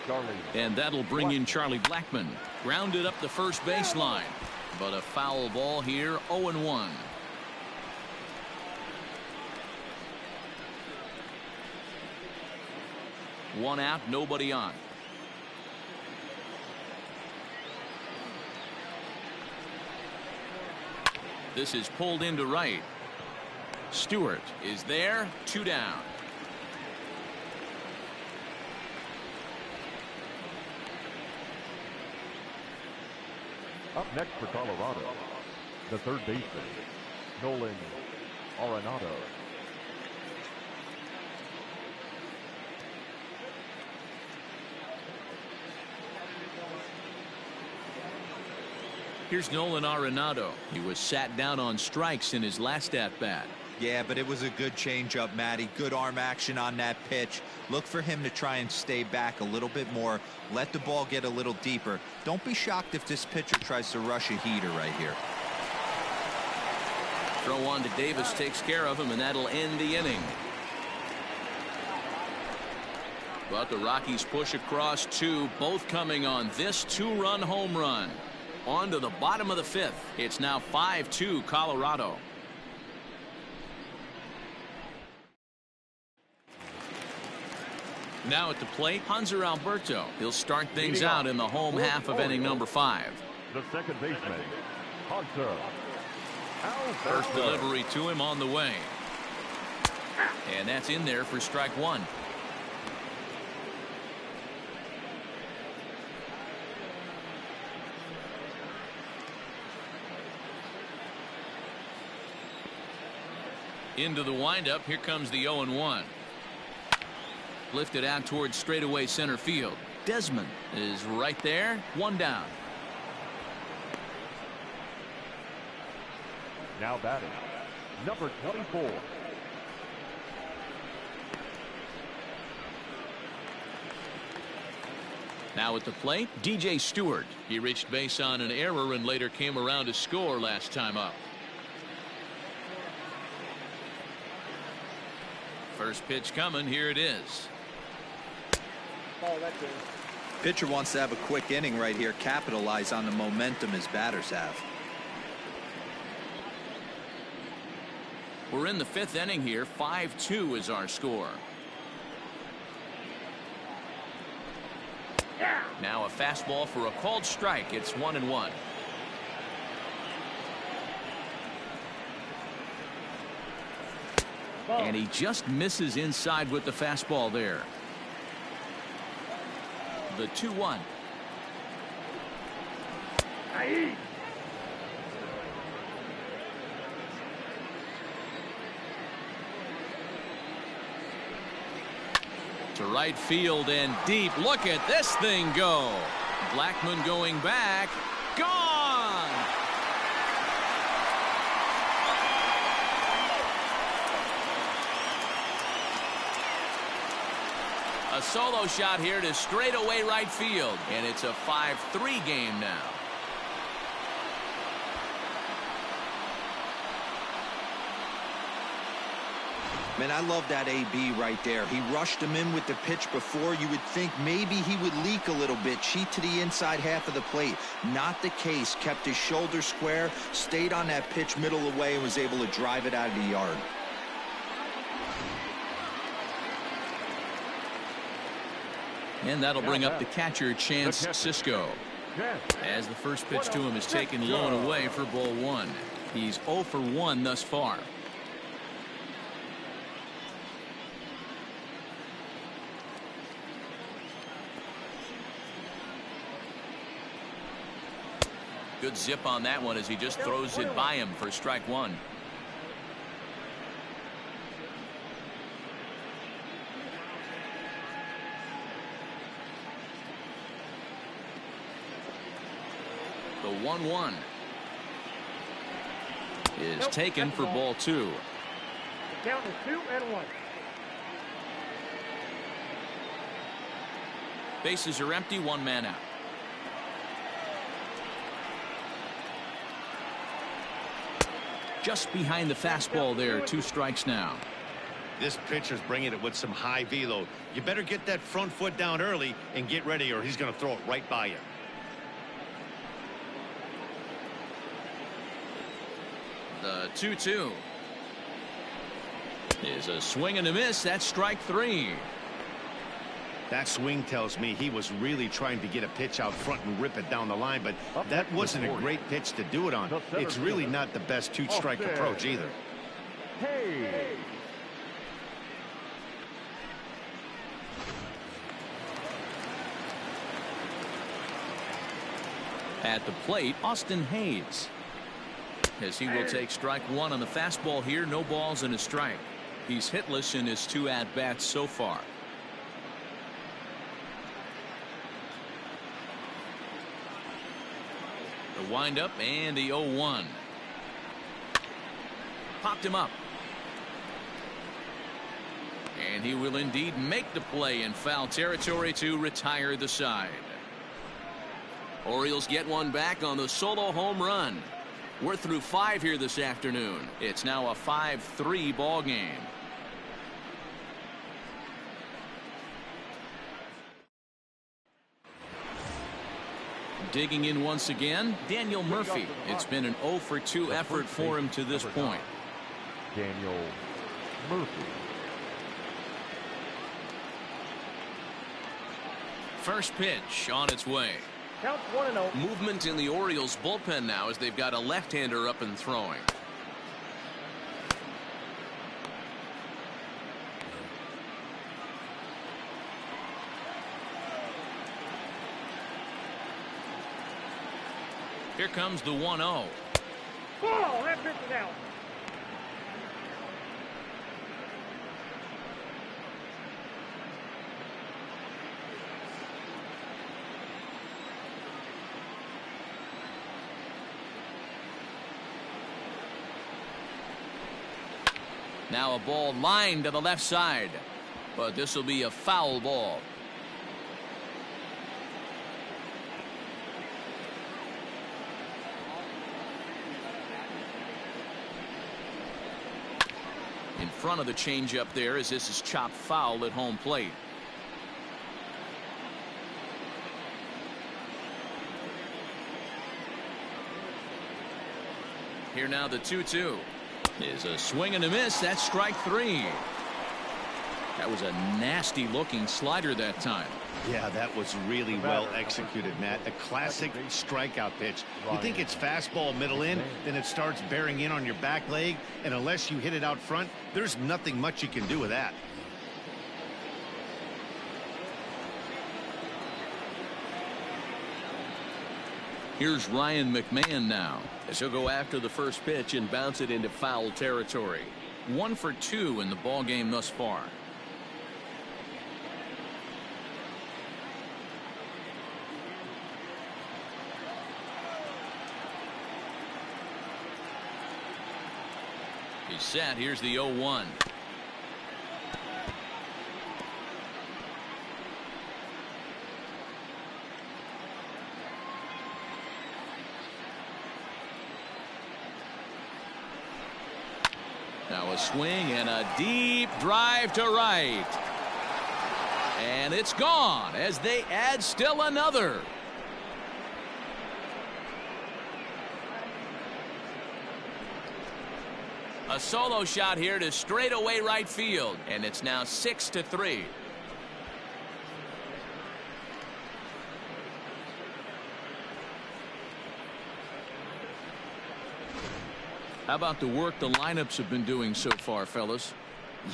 Charlie. And that'll bring in Charlie Blackmon. Grounded up the first baseline, but a foul ball here. 0-1. One out, nobody on. This is pulled into right. Stewart is there. 2 down. Up next for Colorado, the third baseman, Nolan Arenado. Here's Nolan Arenado. He was sat down on strikes in his last at-bat. Yeah, but it was a good changeup, Matty. Good arm action on that pitch. Look for him to try and stay back a little bit more. Let the ball get a little deeper. Don't be shocked if this pitcher tries to rush a heater right here. Throw on to Davis takes care of him, and that'll end the inning. But the Rockies push across 2, both coming on this 2-run home run. On to the bottom of the 5th. It's now 5-2 Colorado. Now at the plate, Hanser Alberto. He'll start things out in the home half of inning number 5. The second baseman, Hanser Alberto. First delivery to him on the way. And that's in there for strike 1. Into the windup. Here comes the 0-1. Lifted out towards straightaway center field. Desmond is right there. 1 down. Now batting, number 24. Now at the plate, DJ Stewart. He reached base on an error and later came around to score last time up. First pitch coming. Here it is. Oh, that's it. Pitcher wants to have a quick inning right here. Capitalize on the momentum his batters have. We're in the 5th inning here. 5-2 is our score. Now a fastball for a called strike. It's 1-1. And he just misses inside with the fastball there. The 2-1. To right field and deep. Look at this thing go. Blackmon going back. Gone. A solo shot here to straightaway right field. And it's a 5-3 game now. Man, I love that AB right there. He rushed him in with the pitch before. You would think maybe he would leak a little bit, cheat to the inside half of the plate. Not the case. Kept his shoulder square, stayed on that pitch middle away, and was able to drive it out of the yard. And that'll bring up the catcher, Chance Sisco. As the first pitch to him is taken low and away for ball 1. He's 0 for 1 thus far. Good zip on that one as he just throws it by him for strike 1. The 1-1 is taken for ball 2. The count is 2-1. Bases are empty, 1 man out. Just behind the fastball there, 2 strikes now. This pitcher's bringing it with some high velo. You better get that front foot down early and get ready, or he's going to throw it right by you. The 2-2 is a swing and a miss. That's strike 3. That swing tells me he was really trying to get a pitch out front and rip it down the line, but that wasn't a great pitch to do it on. It's really not the best 2-strike approach either. Hey. At the plate, Austin Hayes, as he will take strike 1 on the fastball here. No balls and a strike. He's hitless in his 2 at-bats so far. The windup and the 0-1. Popped him up. And he will indeed make the play in foul territory to retire the side. Orioles get one back on the solo home run. We're through 5 here this afternoon. It's now a 5-3 ball game. Digging in once again, Daniel Murphy. It's been an 0 for 2 effort for him to this point. Daniel Murphy. First pitch on its way. Count 1-0. Movement in the Orioles bullpen now as they've got a left-hander up and throwing. Here comes the 1-0. Ball, that pitch is out. Now a ball lined to the left side, but this will be a foul ball. In front of the changeup there, as this is chopped foul at home plate. Here now the 2-2 is a swing and a miss. That's strike 3. That was a nasty looking slider that time. Yeah, that was really well executed, Matt. A classic strikeout pitch. You think it's fastball middle in, then it starts bearing in on your back leg, and unless you hit it out front, there's nothing much you can do with that. Here's Ryan McMahon now, as he'll go after the first pitch and bounce it into foul territory. 1 for 2 in the ball game thus far. He's set. Here's the 0-1. Now a swing and a deep drive to right. And it's gone as they add still another. A solo shot here to straightaway right field, and it's now 6-3. How about the work the lineups have been doing so far, fellas?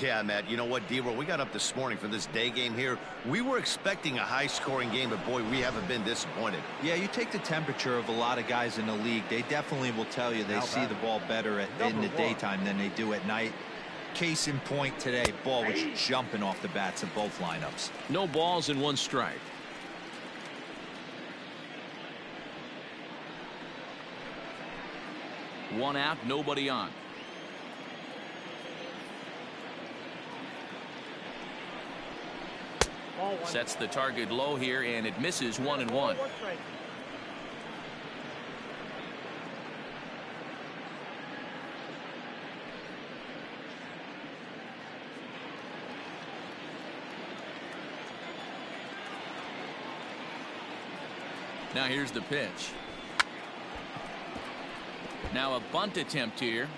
Yeah, Matt, you know what, D-Roll, we got up this morning for this day game here. We were expecting a high-scoring game, but boy, we haven't been disappointed. Yeah, you take the temperature of a lot of guys in the league, they definitely will tell you they see the ball better in the daytime than they do at night. Case in point today, ball was jumping off the bats of both lineups. No balls and 1 strike. One out, nobody on. Sets the target low here, and it misses 1-1. Now here's the pitch. Now a bunt attempt here.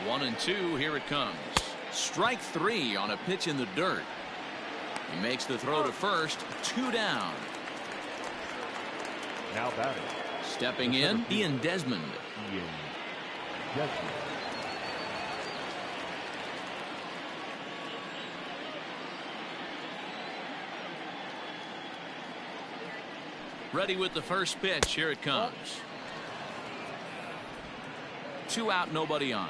One and two, here it comes. Strike 3 on a pitch in the dirt. He makes the throw to first, 2 down. Now batting. Stepping in, Ian Desmond. Ready with the first pitch, here it comes. 2 out, nobody on.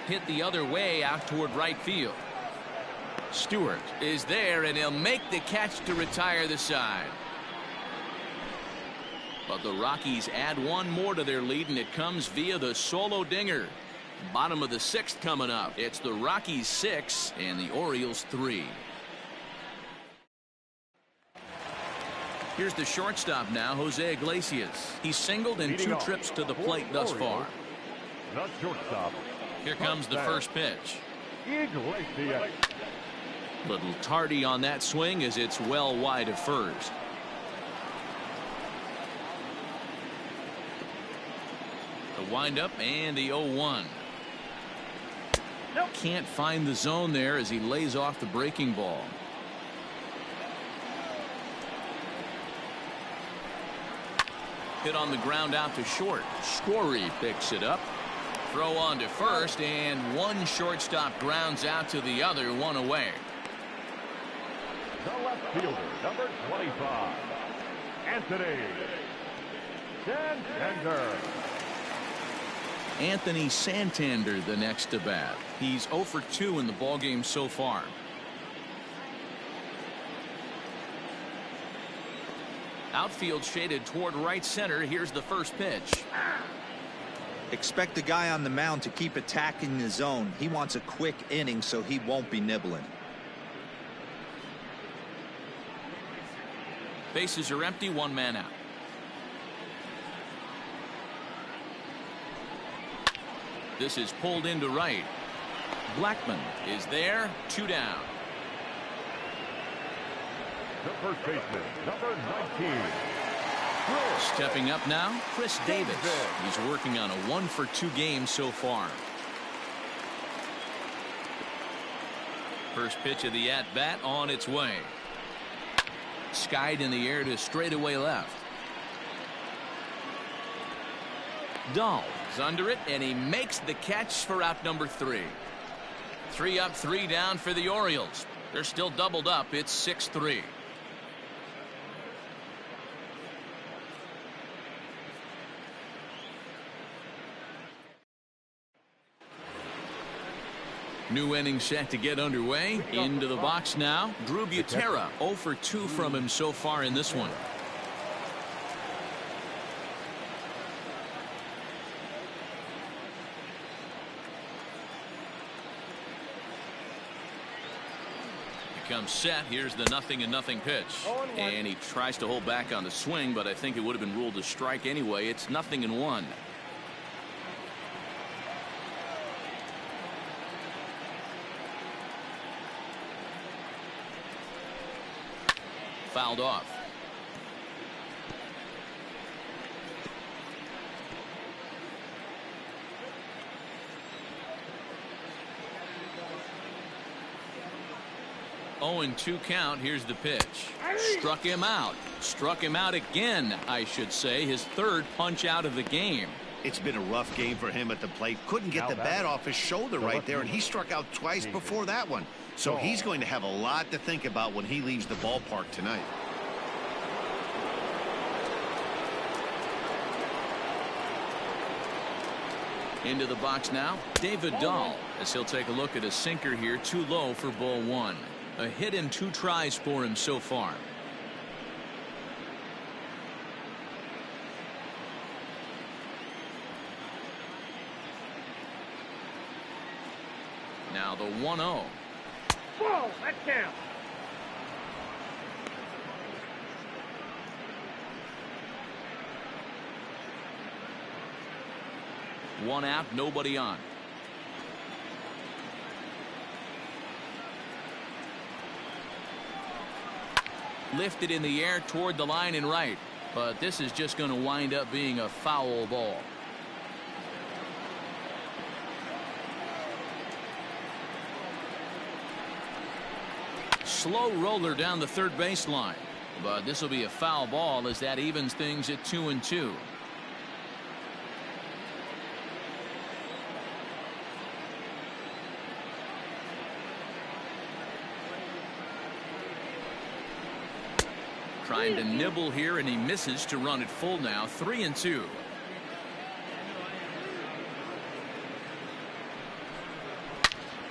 Hit the other way out toward right field. Stewart is there, and he'll make the catch to retire the side. But the Rockies add 1 more to their lead, and it comes via the solo dinger. Bottom of the 6th coming up. It's the Rockies 6 and the Orioles 3. Here's the shortstop now, Jose Iglesias. He's singled in 2 trips to the plate thus far. Not shortstop. Here comes the first pitch. Iglesias. Little tardy on that swing as it's well wide of first. The windup and the 0-1. Can't find the zone there as he lays off the breaking ball. Hit on the ground out to short. Story picks it up. Throw on to first, and 1 shortstop grounds out to the other, 1 away. The left fielder, number 25, Anthony Santander. Anthony Santander the next to bat. He's 0 for 2 in the ballgame so far. Outfield shaded toward right center. Here's the first pitch. Expect the guy on the mound to keep attacking the zone. He wants a quick inning, so he won't be nibbling. Bases are empty, 1 man out. This is pulled into right. Blackman is there, 2 down. The first baseman, number 19, Stepping up now, Chris Davis. He's working on a 1-for-2 game so far. First pitch of the at-bat on its way. Skied in the air to straightaway left. Dahl is under it, and he makes the catch for out number 3. 3 up, 3 down for the Orioles. They're still doubled up. It's 6-3. New inning set to get underway. Into the box now. Drew Butera, 0 for 2 from him so far in this one. Comes set. Here's the 0-0 pitch, and he tries to hold back on the swing, but I think it would have been ruled a strike anyway. It's 0-1. Fouled off. Oh, and 2 count. Here's the pitch. Struck him out. Struck him out again, I should say. His 3rd punch out of the game. It's been a rough game for him at the plate. Couldn't get the bat off his shoulder right there, and he struck out twice before that one. So he's going to have a lot to think about when he leaves the ballpark tonight. Into the box now, David Dahl, as he'll take a look at a sinker here, too low for ball 1. A hit in 2 tries for him so far. Now the 1-0. Ball, that counts. One out, nobody on. Lifted in the air toward the line and right, but this is just going to wind up being a foul ball. Slow roller down the third baseline, but this will be a foul ball as that evens things at 2-2. Trying to nibble here, and he misses to run it full now. 3-2.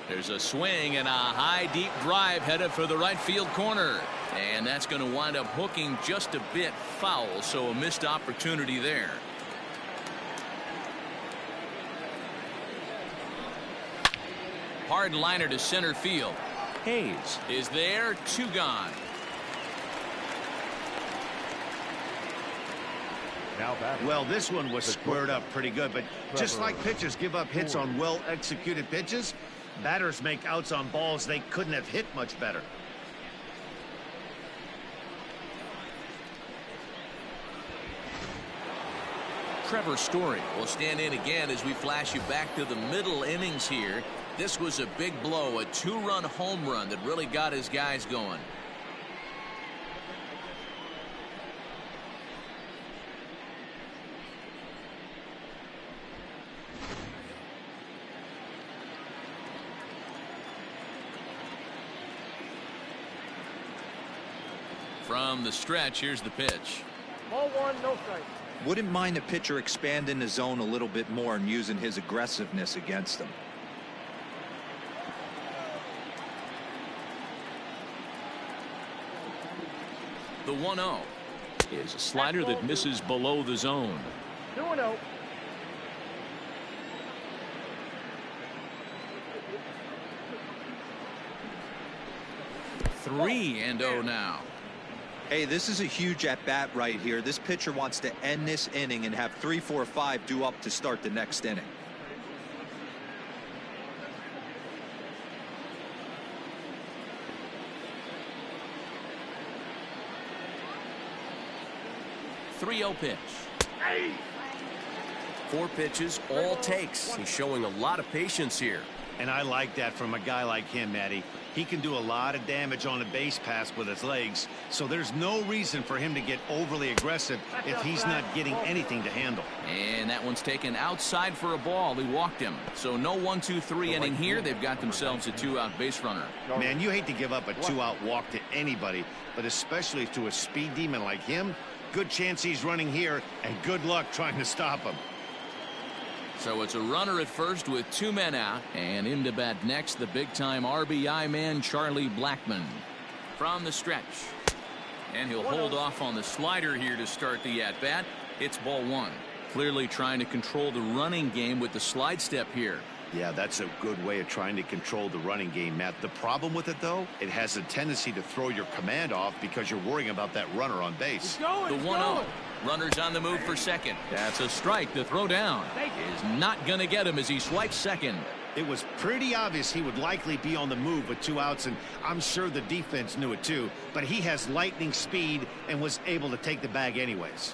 There's a swing and a high deep drive headed for the right field corner, and that's going to wind up hooking just a bit foul, so a missed opportunity there. Hard liner to center field. Hayes is there. 2 gone. Well, this one was squared up pretty good, but just like pitchers give up hits on well-executed pitches, batters make outs on balls they couldn't have hit much better. Trevor Story will stand in again as we flash you back to the middle innings here. This was a big blow, a 2-run home run that really got his guys going. From the stretch, here's the pitch. Ball 1, no strike. Wouldn't mind the pitcher expanding the zone a little bit more and using his aggressiveness against them. The 1-0 is a slider that misses below the zone. 2-0. 3-0 now. Hey, this is a huge at-bat right here. This pitcher wants to end this inning and have 3, 4, 5 due up to start the next inning. 3-0 pitch. 4 pitches, all takes. He's showing a lot of patience here. And I like that from a guy like him, Matty. He can do a lot of damage on a base pass with his legs, so there's no reason for him to get overly aggressive if he's not getting anything to handle. And that one's taken outside for a ball. He walked him. So no 1-2-3 inning here. They've got themselves a 2-out base runner. Man, you hate to give up a 2-out walk to anybody, but especially to a speed demon like him. Good chance he's running here, and good luck trying to stop him. So it's a runner at first with 2 men out, and into bat next, the big-time RBI man, Charlie Blackmon. From the stretch. And he'll hold off on the slider here to start the at-bat. It's ball 1. Clearly trying to control the running game with the slide step here. Yeah, that's a good way of trying to control the running game, Matt. The problem with it, though, it has a tendency to throw your command off because you're worrying about that runner on base. The 1-0. Runners on the move for second. That's a strike. The throw down is not going to get him as he swipes second. It was pretty obvious he would likely be on the move with 2 outs, and I'm sure the defense knew it too. But he has lightning speed and was able to take the bag anyways.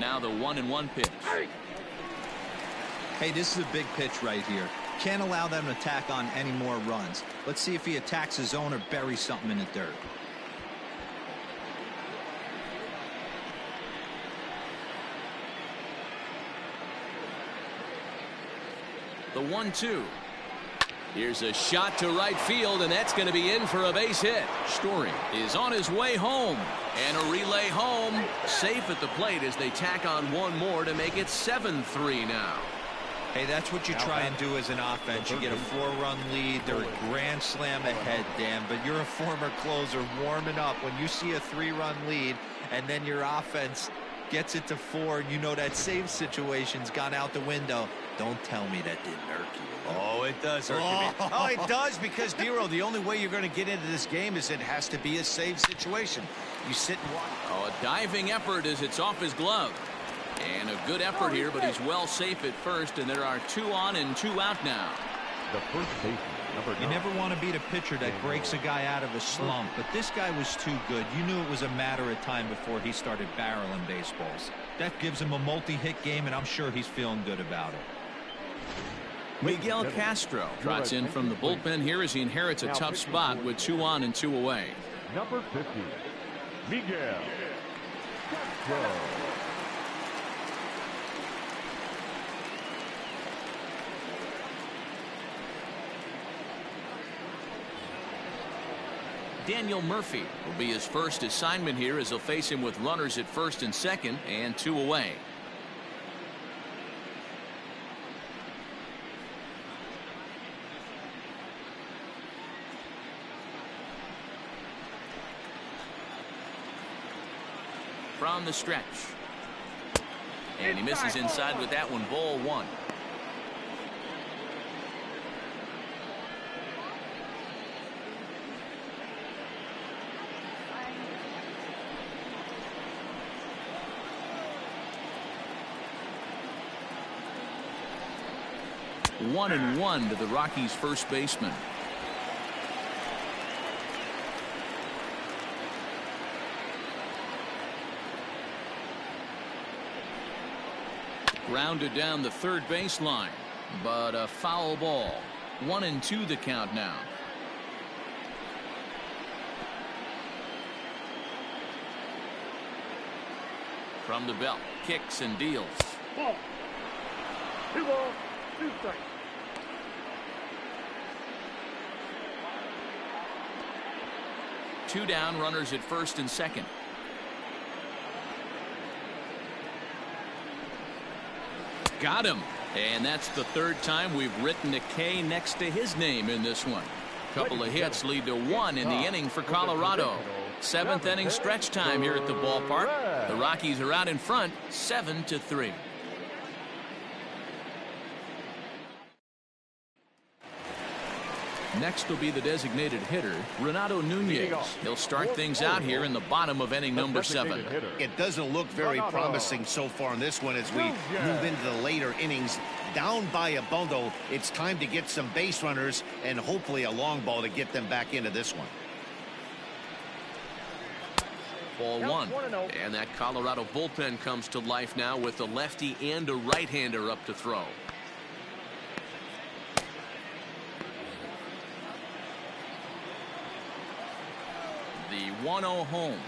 Now the 1-1 pitch. Hey, this is a big pitch right here. Can't allow them to tack on any more runs. Let's see if he attacks his zone or buries something in the dirt. The 1-2. Here's a shot to right field, and that's going to be in for a base hit. Story is on his way home, and a relay home. Safe at the plate as they tack on one more to make it 7-3 now. Hey, that's what you try and do as an offense. You get a 4-run lead. They're a grand slam ahead, Dan, but you're a former closer warming up. When you see a 3-run lead and then your offense gets it to 4, and you know that save situation's gone out the window, don't tell me that didn't irk you. Oh, it does hurt me. Oh, it does, because, Dero, the only way you're going to get into this game is it has to be a save situation. You sit and watch. Oh, a diving effort as it's off his glove. And a good effort here, but he's well safe at first, and there are 2 on and 2 out now. The first baseman, number 9. You never want to beat a pitcher that breaks a guy out of a slump, but this guy was too good. You knew it was a matter of time before he started barreling baseballs. That gives him a multi-hit game, and I'm sure he's feeling good about it. Miguel Castro trots in from the bullpen here as he inherits a tough spot with 2 on and 2 away. Number 50, Miguel Castro. Daniel Murphy will be his first assignment here as he'll face him with runners at first and second and 2 away. From the stretch. And he misses inside with that one, ball 1. One and 1 to the Rockies' first baseman. Grounded down the third baseline, but a foul ball. 1 and 2 the count now. From the belt, kicks and deals. Ball. 2 balls, 2 strikes. Two down, runners at first and second. Got him. And that's the 3rd time we've written a K next to his name in this one. Couple of hits lead to 1 in the inning for Colorado. 7th inning stretch time here at the ballpark. The Rockies are out in front 7-3. Next will be the designated hitter, Renato Nunez. He'll start things out here in the bottom of inning number 7. It doesn't look very promising so far in this one as we move into the later innings. Down by a bundle, it's time to get some base runners and hopefully a long ball to get them back into this one. Ball 1. And that Colorado bullpen comes to life now with a lefty and a right-hander up to throw. The 1-0 home.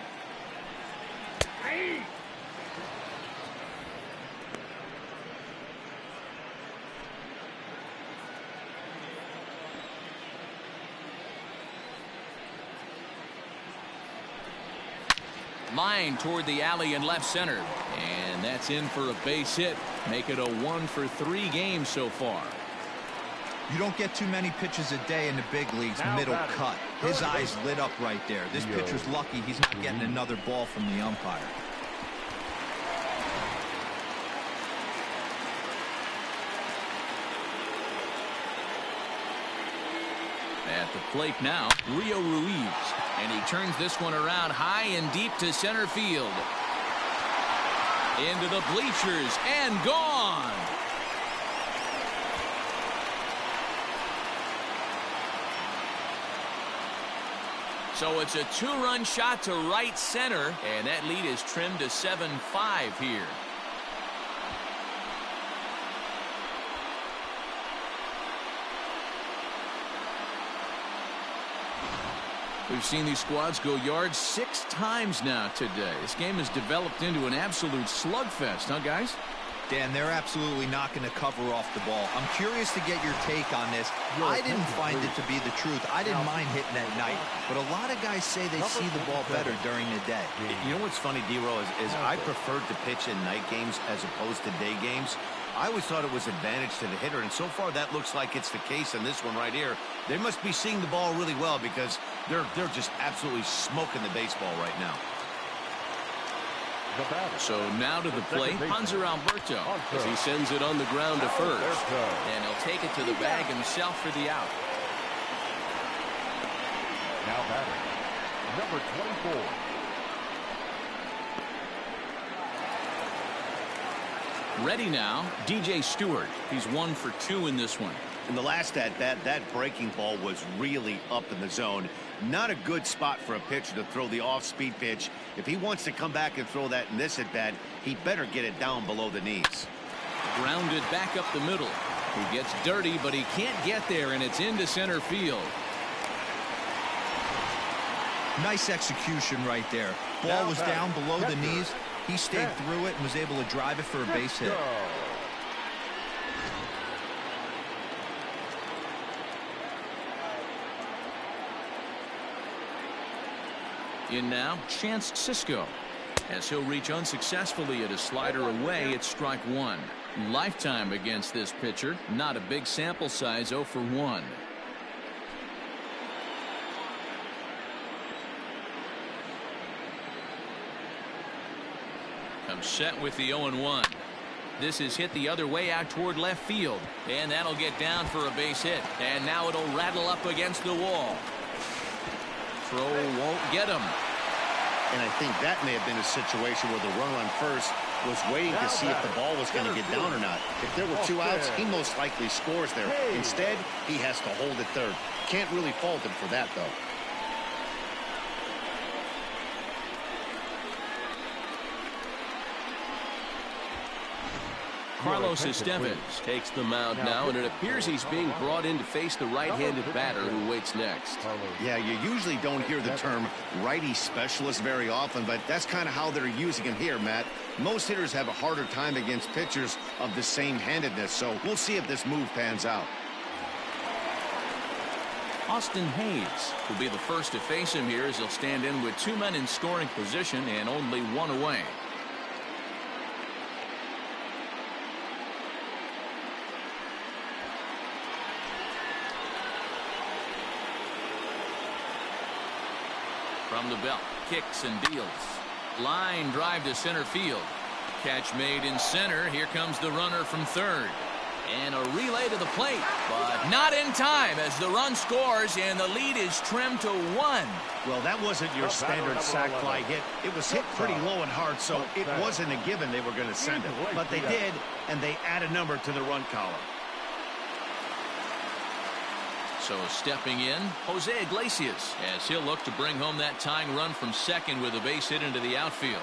Line toward the alley in left center. And that's in for a base hit. Make it a 1-for-3 game so far. You don't get too many pitches a day in the big leagues. Middle cut. His eyes lit up right there. This pitcher's lucky he's not getting another ball from the umpire. At the plate now, Rio Ruiz. And he turns this one around high and deep to center field. Into the bleachers and gone. So it's a 2-run shot to right center, and that lead is trimmed to 7-5 here. We've seen these squads go yards 6 times now today. This game has developed into an absolute slugfest, huh, guys? Dan, they're absolutely not going to cover off the ball. I'm curious to get your take on this. I didn't find it to be the truth. I didn't mind hitting at night, but a lot of guys say they see the ball better during the day. You know what's funny, D-Row, is I preferred to pitch in night games as opposed to day games. I always thought it was advantage to the hitter, and so far that looks like it's the case in this one right here. They must be seeing the ball really well because they're just absolutely smoking the baseball right now. So now to the plate, Hanser Alberto, as he sends it on the ground to first. And he'll take it to the bag himself for the out. Now batting, number 24. Ready now, DJ Stewart. He's 1 for 2 in this one. In the last at-bat, that breaking ball was really up in the zone. Not a good spot for a pitcher to throw the off-speed pitch. If he wants to come back and throw that in this at-bat, he better get it down below the knees. Grounded back up the middle. He gets dirty, but he can't get there, and it's into center field. Nice execution right there. Ball was down below the knees. He stayed through it and was able to drive it for a base hit. In now, Chance Sisco. As he'll reach unsuccessfully at a slider away, it's strike 1. Lifetime against this pitcher. Not a big sample size, 0 for 1. Comes set with the 0-1. This is hit the other way out toward left field. And that'll get down for a base hit. And now it'll rattle up against the wall. Throw won't get him. And I think that may have been a situation where the runner on first was waiting to see if the ball was going to get down or not. If there were 2 outs, he most likely scores there. Instead, he has to hold it third. Can't really fault him for that, though. Carlos Estevez takes the mound now, and it appears he's being brought in to face the right-handed batter who waits next. Yeah, you usually don't hear the term righty specialist very often, but that's kind of how they're using him here, Matt. Most hitters have a harder time against pitchers of the same handedness, so we'll see if this move pans out. Austin Hayes will be the first to face him here as he'll stand in with 2 men in scoring position and only 1 away. From the belt, kicks and deals. Line drive to center field. Catch made in center. Here comes the runner from third. And a relay to the plate, but not in time as the run scores and the lead is trimmed to 1. Well, that wasn't your standard sac fly hit. It was hit pretty low and hard, so it wasn't a given they were going to send it. But they did, and they add a number to the run column. So stepping in, Jose Iglesias, as he'll look to bring home that tying run from second with a base hit into the outfield.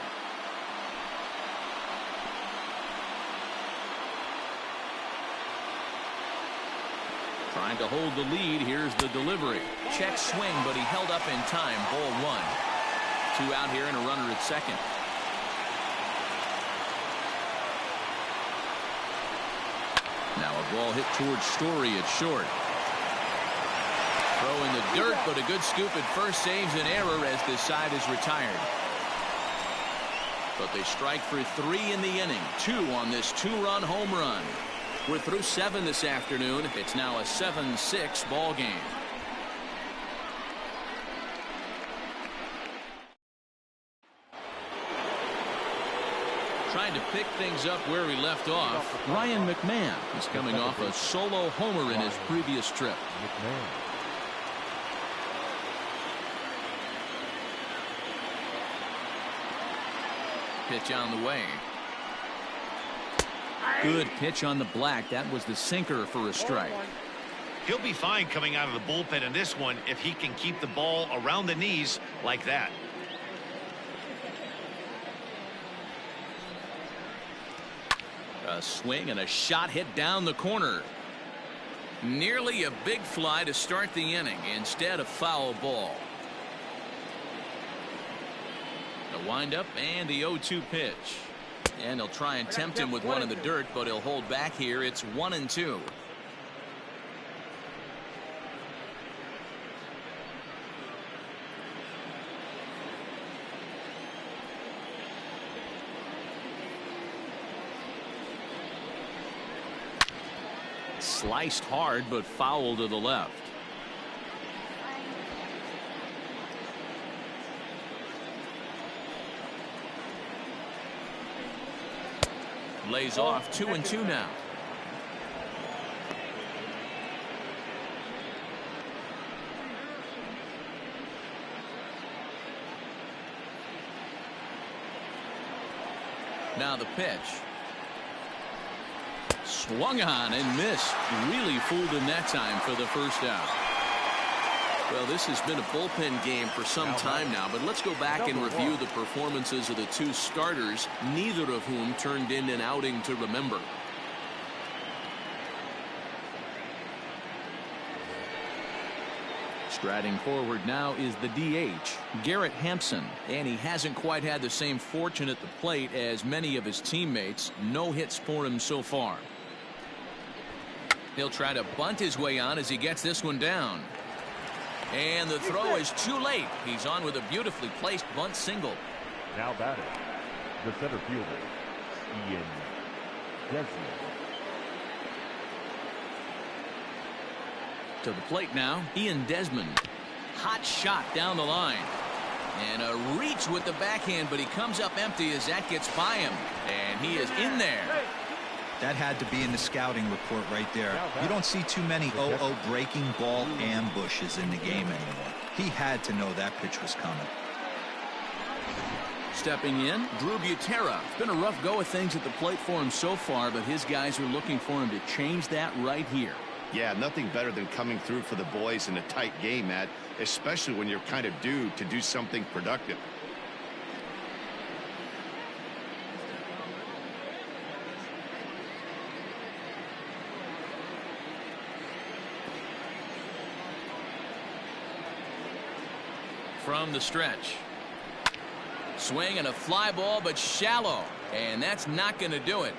Trying to hold the lead. Here's the delivery. Check swing, but he held up in time. Ball 1. 2 out here and a runner at second. Now a ball hit towards Story at short. Throw in the dirt, but a good scoop at first saves an error as this side is retired. But they strike for 3 in the inning. 2 on this 2-run home run. We're through 7 this afternoon. It's now a 7-6 ball game. Trying to pick things up where he left off. Ryan McMahon is coming off a solo homer in his previous trip. Pitch on the way. Good pitch on the black. That was the sinker for a strike. He'll be fine coming out of the bullpen in this one if he can keep the ball around the knees like that. A swing and a shot hit down the corner. Nearly a big fly to start the inning. Instead, a foul ball. The windup and the 0-2 pitch. And he'll try and tempt him with one in the dirt, but he'll hold back here. It's 1-2. Sliced hard, but foul to the left. Lays off 2-2 now. Now the pitch. Swung on and missed. Really fooled him that time for the first out. Well, this has been a bullpen game for some time now, but let's go back and review the performances of the 2 starters, neither of whom turned in an outing to remember. Striding forward now is the DH, Garrett Hampson, and he hasn't quite had the same fortune at the plate as many of his teammates. No hits for him so far. He'll try to bunt his way on as he gets this one down. And the throw is too late. He's on with a beautifully placed bunt single. Now batting, the center fielder, Ian Desmond. To the plate now, Ian Desmond. Hot shot down the line. And a reach with the backhand, but he comes up empty as that gets by him. And he is in there. That had to be in the scouting report right there. You don't see too many 0-0 breaking ball ambushes in the game anymore. He had to know that pitch was coming. Stepping in, Drew Butera. It's been a rough go of things at the plate for him so far, but his guys are looking for him to change that right here. Yeah, nothing better than coming through for the boys in a tight game, Matt, especially when you're kind of due to do something productive. From the stretch. Swing and a fly ball, but shallow. And that's not going to do it.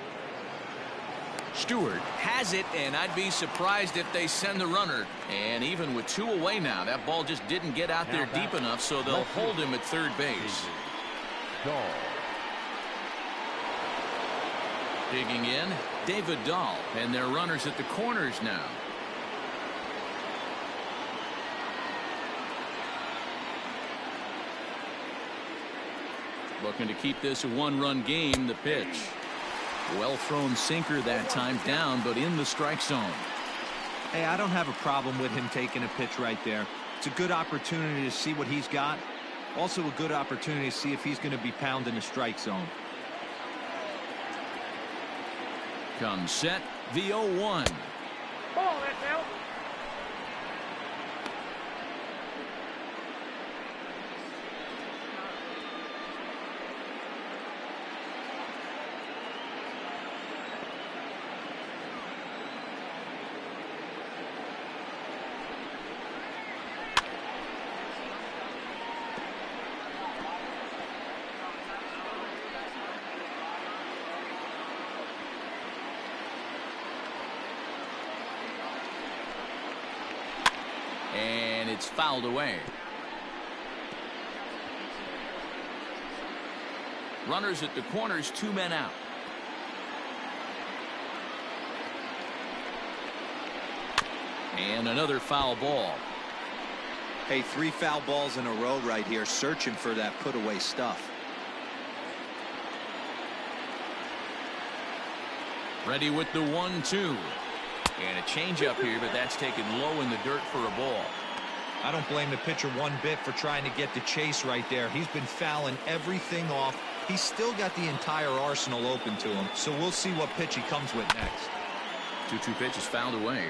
Stewart has it, and I'd be surprised if they send the runner. And even with 2 away now, that ball just didn't get out there deep enough, so they'll hold him at third base. Digging in, David Dahl, and their runners at the corners now. Looking to keep this a 1-run game. The pitch. Well thrown sinker that time, down but in the strike zone. Hey, I don't have a problem with him taking a pitch right there. It's a good opportunity to see what he's got. Also a good opportunity to see if he's going to be pounding the strike zone. Comes set, the 0-1. Ball, that's out. And it's fouled away. Runners at the corners, 2 men out. And another foul ball. Hey, 3 foul balls in a row right here, searching for that put away stuff. Ready with the 1-2. And a changeup here, but that's taken low in the dirt for a ball. I don't blame the pitcher one bit for trying to get the chase right there. He's been fouling everything off. He's still got the entire arsenal open to him, so we'll see what pitch he comes with next. 2-2 pitch is fouled away.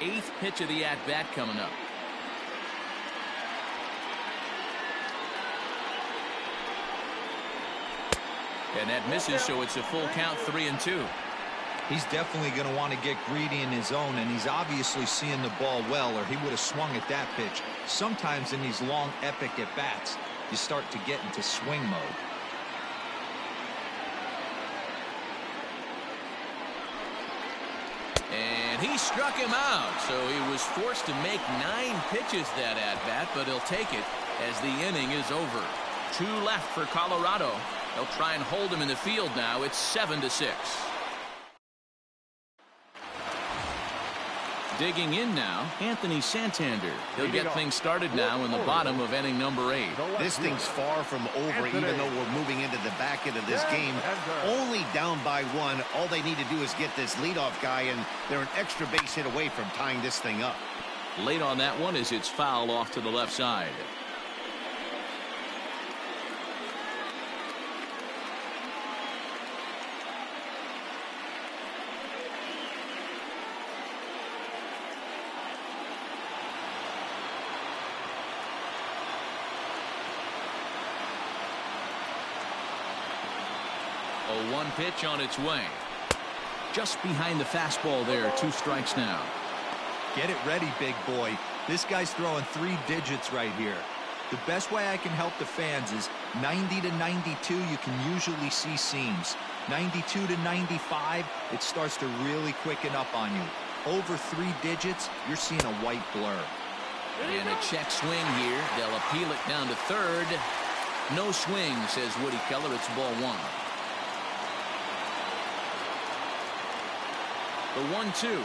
8th pitch of the at-bat coming up. And that misses, so it's a full count, 3-2. He's definitely going to want to get greedy in his zone, and he's obviously seeing the ball well, or he would have swung at that pitch. Sometimes in these long, epic at-bats, you start to get into swing mode. And he struck him out, so he was forced to make 9 pitches that at-bat, but he'll take it as the inning is over. 2 left for Colorado. They'll try and hold him in the field now. It's 7-6. Digging in now, Anthony Santander. He'll get things started now in the bottom of inning number 8. This thing's far from over, even though we're moving into the back end of this game. Only down by 1. All they need to do is get this leadoff guy, and they're an extra base hit away from tying this thing up. Late on that one as it's fouled off to the left side. A 1 pitch on its way. Just behind the fastball there. 2 strikes now. Get it ready, big boy. This guy's throwing 3 digits right here. The best way I can help the fans is 90 to 92, you can usually see seams. 92 to 95, it starts to really quicken up on you. Over 3 digits, you're seeing a white blur. And a check swing here. They'll appeal it down to third. No swing, says Woody Keller. It's ball 1. The 1-2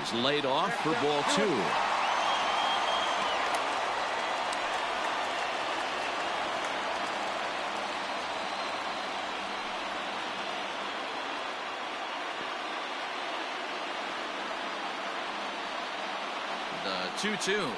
is laid off for ball 2. The 2-2.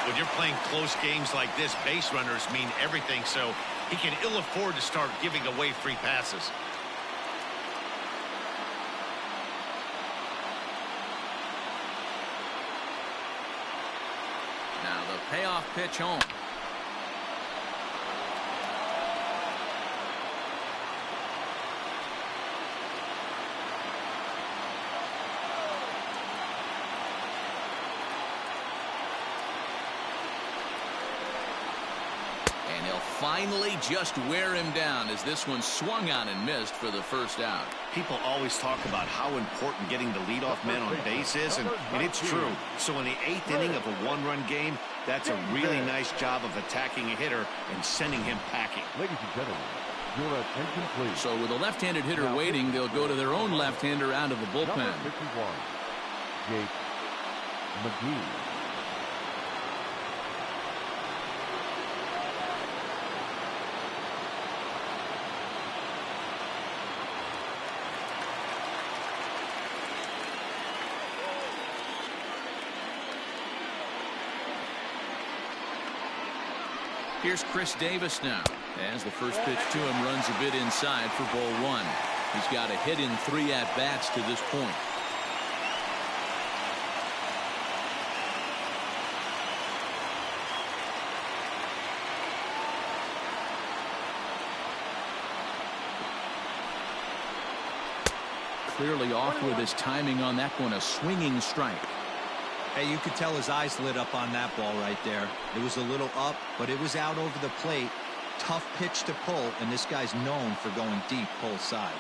When you're playing close games like this, base runners mean everything, so he can ill afford to start giving away free passes. Now the payoff pitch home. And he'll finally just wear him down as this one swung on and missed for the first out. People always talk about how important getting the leadoff man on base is, and it's true. So in the 8th inning of a 1-run game, That's a really nice job of attacking a hitter and sending him packing. Ladies and gentlemen, your attention please. So with a left-handed hitter waiting, they'll go to their own left-hander out of the bullpen. Number 51, Jake McGee. Here's Chris Davis now, as the first pitch to him runs a bit inside for ball one. He's got a hit in 3 at-bats to this point. Clearly off with his timing on that one, a swinging strike. Hey, you could tell his eyes lit up on that ball right there. It was a little up, but it was out over the plate. Tough pitch to pull, and this guy's known for going deep pull side.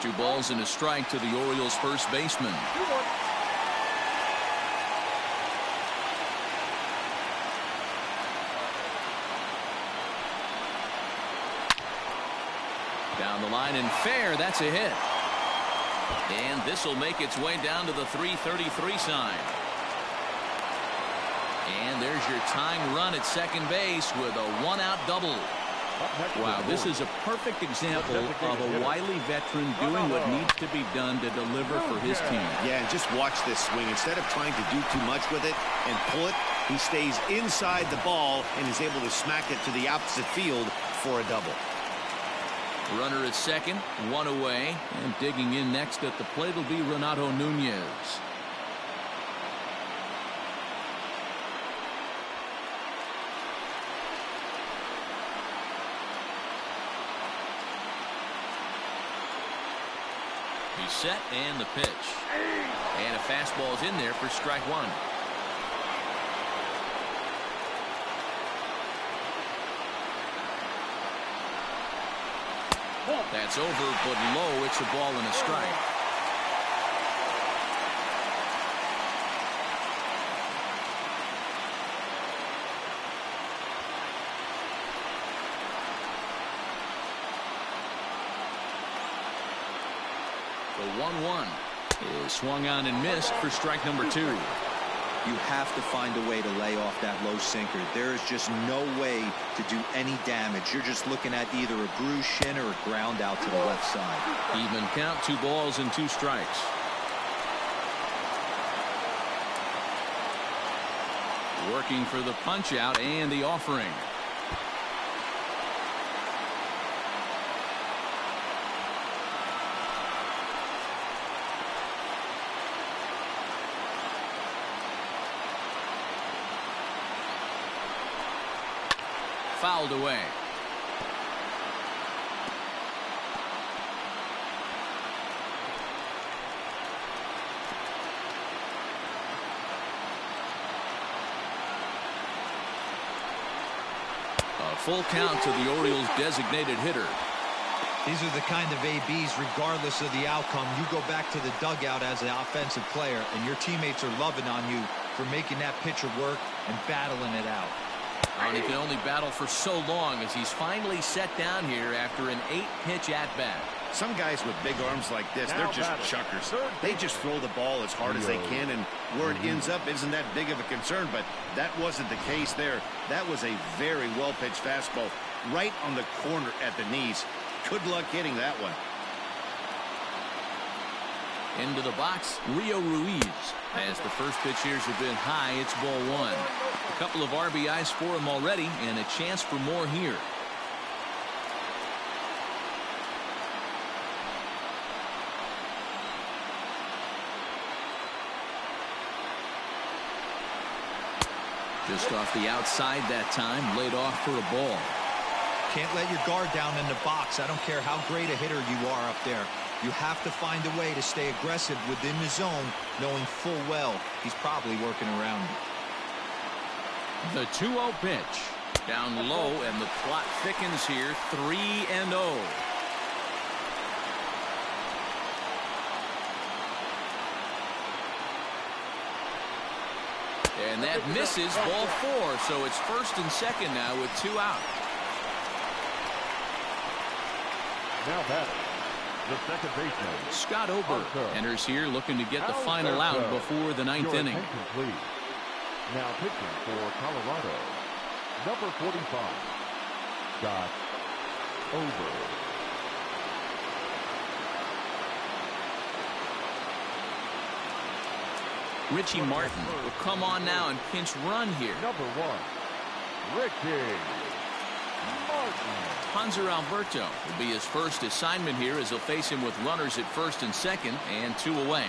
Two balls and a strike to the Orioles first baseman. Down the line and fair, that's a hit. And this will make its way down to the 333 sign. And there's your tying run at second base with a 1-out double. Wow, this is a perfect example of a wily veteran doing what needs to be done to deliver for his team. Yeah, and just watch this swing. Instead of trying to do too much with it and pull it, he stays inside the ball and is able to smack it to the opposite field for a double. Runner at second, 1 away, and digging in next at the plate will be Renato Nunez. He's set, and the pitch. And a fastball is in there for strike one. That's over, but low. It's a ball and a strike. The 1-1 is swung on and missed for strike number 2. You have to find a way to lay off that low sinker. There is just no way to do any damage. You're just looking at either a bruised shin or a ground out to the left side. Even count, 2 balls and 2 strikes. Working for the punch out and the offering. Fouled away. A full count to the Orioles' designated hitter. These are the kind of ABs, regardless of the outcome. You go back to the dugout as an offensive player, and your teammates are loving on you for making that pitcher work and battling it out. And he can only battle for so long as he's finally set down here after an 8-pitch at-bat. Some guys with big arms like this, they're just chuckers. They just throw the ball as hard as they can, and where it ends up isn't that big of a concern, but that wasn't the case there. That was a very well-pitched fastball right on the corner at the knees. Good luck hitting that one. Into the box, Rio Ruiz. As the first pitch here's a bit high, it's ball 1. A couple of RBIs for him already, and a chance for more here. Just off the outside that time, laid off for a ball. Can't let your guard down in the box. I don't care how great a hitter you are up there. You have to find a way to stay aggressive within the zone, knowing full well he's probably working around you. The 2-0 pitch. Down low, and the clock thickens here, 3-0. And that misses, ball 4. So it's first and second now with 2 out. Now batting, the second baseman, Scott Ober enters here looking to get the final out before the 9th inning. Please. Now pitching for Colorado, number 45, Scott Ober. Richie Martin will come on now and pinch run here. Number 1, Richie Martin. Hanser Alberto will be his first assignment here as he'll face him with runners at first and second and 2 away.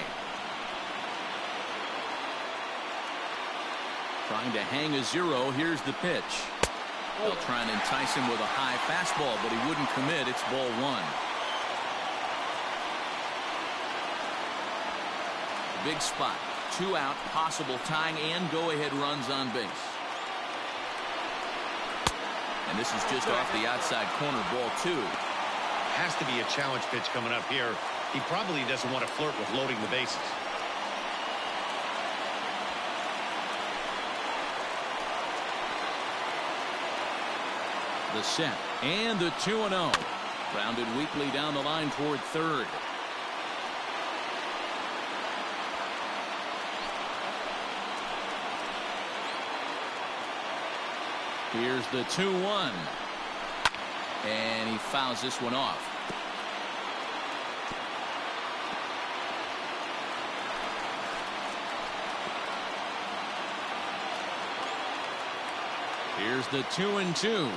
Trying to hang a 0. Here's the pitch. They'll try and entice him with a high fastball, but he wouldn't commit. It's ball 1. Big spot. 2 out, possible tying and go-ahead runs on base. And this is just off the outside corner, ball 2. Has to be a challenge pitch coming up here. He probably doesn't want to flirt with loading the bases. The set and the 2-0. Grounded weakly down the line toward third. Here's the 2-1. And he fouls this one off. Here's the 2-2.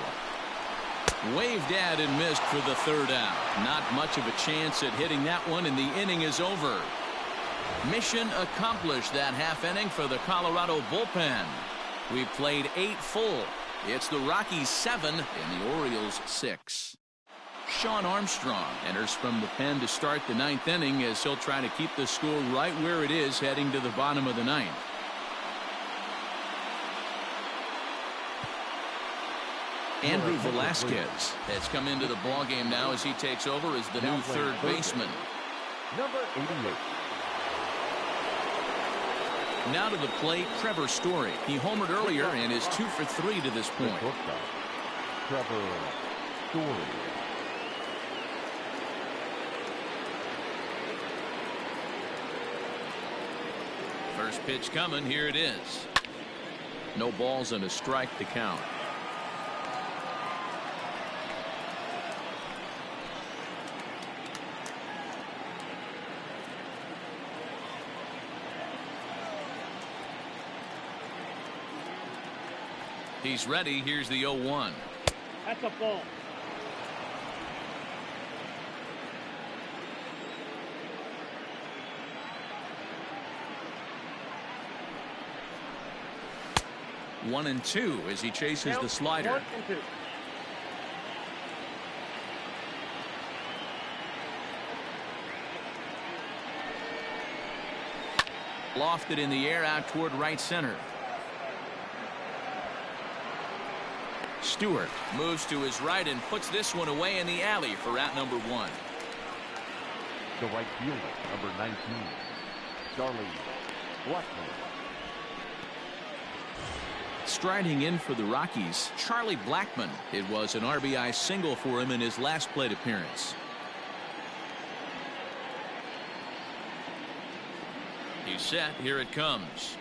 Waved at and missed for the 3rd out. Not much of a chance at hitting that one, and the inning is over. Mission accomplished that half inning for the Colorado bullpen. We've played 8 full. It's the Rockies 7 and the Orioles 6. Sean Armstrong enters from the pen to start the 9th inning as he'll try to keep the score right where it is heading to the bottom of the 9th. Andrew Velasquez has come into the ballgame now as he takes over as the new 3rd baseman. Number 88. Now to the plate, Trevor Story. He homered earlier and is 2 for 3 to this point. Trevor Story. First pitch coming. Here it is. No balls and a strike to count. He's ready. Here's the 0-1. That's a ball. One and 2 as he chases the slider. 1 and 2. Lofted in the air out toward right center. Stewart moves to his right and puts this one away in the alley for out number 1. The right fielder, number 19, Charlie Blackmon. Striding in for the Rockies, Charlie Blackmon. It was an RBI single for him in his last plate appearance. He's set. Here it comes.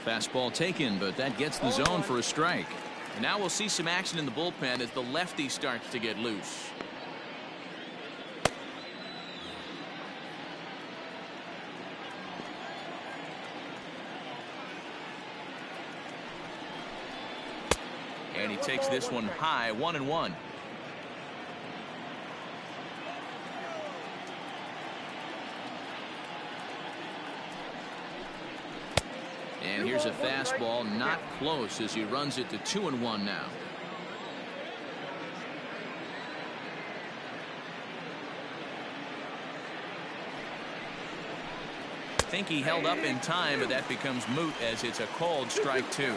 Fastball taken, but that gets the zone for a strike. And now we'll see some action in the bullpen as the lefty starts to get loose. And he takes this one high, 1-1. And here's a fastball, not close as he runs it to 2-1 now. I think he held up in time, but that becomes moot as it's a called strike 2.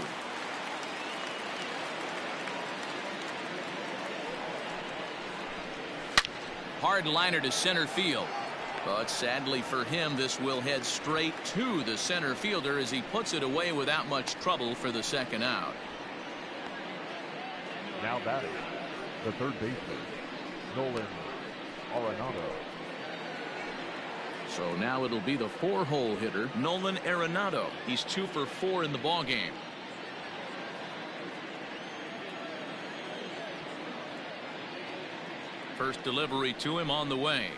Hard liner to center field. But sadly for him, this will head straight to the center fielder as he puts it away without much trouble for the second out. Now batting, the third baseman, Nolan Arenado. So now it'll be the 4-hole hitter, Nolan Arenado. He's 2 for 4 in the ballgame. First delivery to him on the way.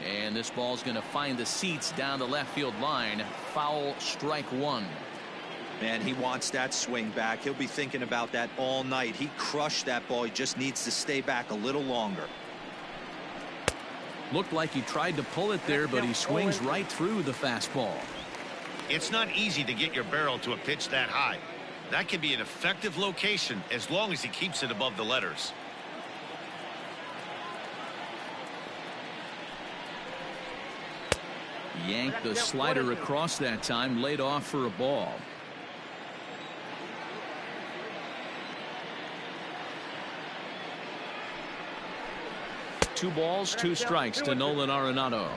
And this ball's going to find the seats down the left field line. Foul, strike 1. Man, he wants that swing back. He'll be thinking about that all night. He crushed that ball. He just needs to stay back a little longer. Looked like he tried to pull it there, but he swings right through the fastball. It's not easy to get your barrel to a pitch that high. That can be an effective location as long as he keeps it above the letters. Yanked the slider across that time, laid off for a ball. Two balls, 2 strikes to Nolan Arenado.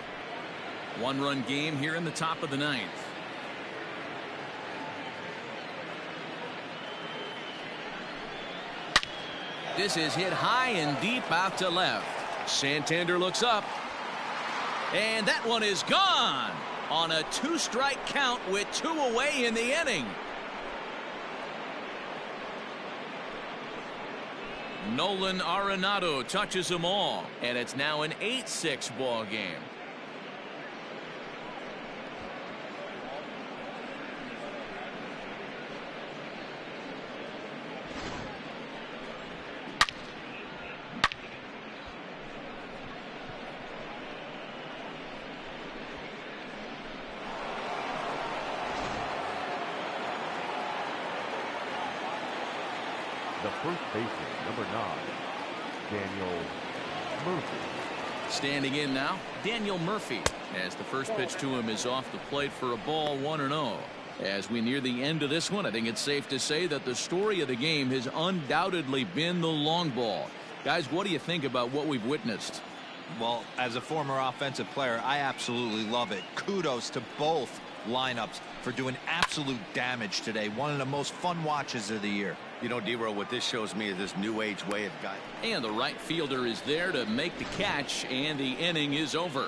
1-run game here in the top of the 9th. This is hit high and deep out to left. Santander looks up. And that one is gone on a 2-strike count with 2 away in the inning. Nolan Arenado touches them all, and it's now an 8-6 ball game. The first baseman, number 9, Daniel Murphy. Standing in now, Daniel Murphy, as the first pitch to him is off the plate for a ball, 1-0. As we near the end of this one, I think it's safe to say that the story of the game has undoubtedly been the long ball. Guys, what do you think about what we've witnessed? Well, as a former offensive player, I absolutely love it. Kudos to both lineups for doing absolute damage today. One of the most fun watches of the year. You know, D-Row, what this shows me is this new age way of guy. And the right fielder is there to make the catch, and the inning is over.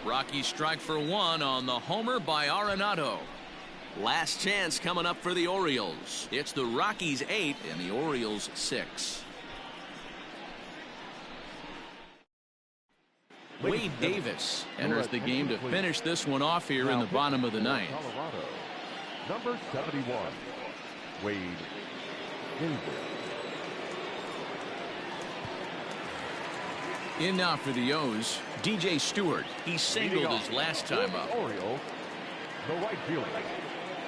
Rockies strike for 1 on the homer by Arenado. Last chance coming up for the Orioles. It's the Rockies 8 and the Orioles 6. Wade Davis enters the game to finish this one off here in the bottom of the 9th. Colorado, number 71, Wade Davis. In now for the O's, DJ Stewart. He singled his last time up. Orioles, the right fielder,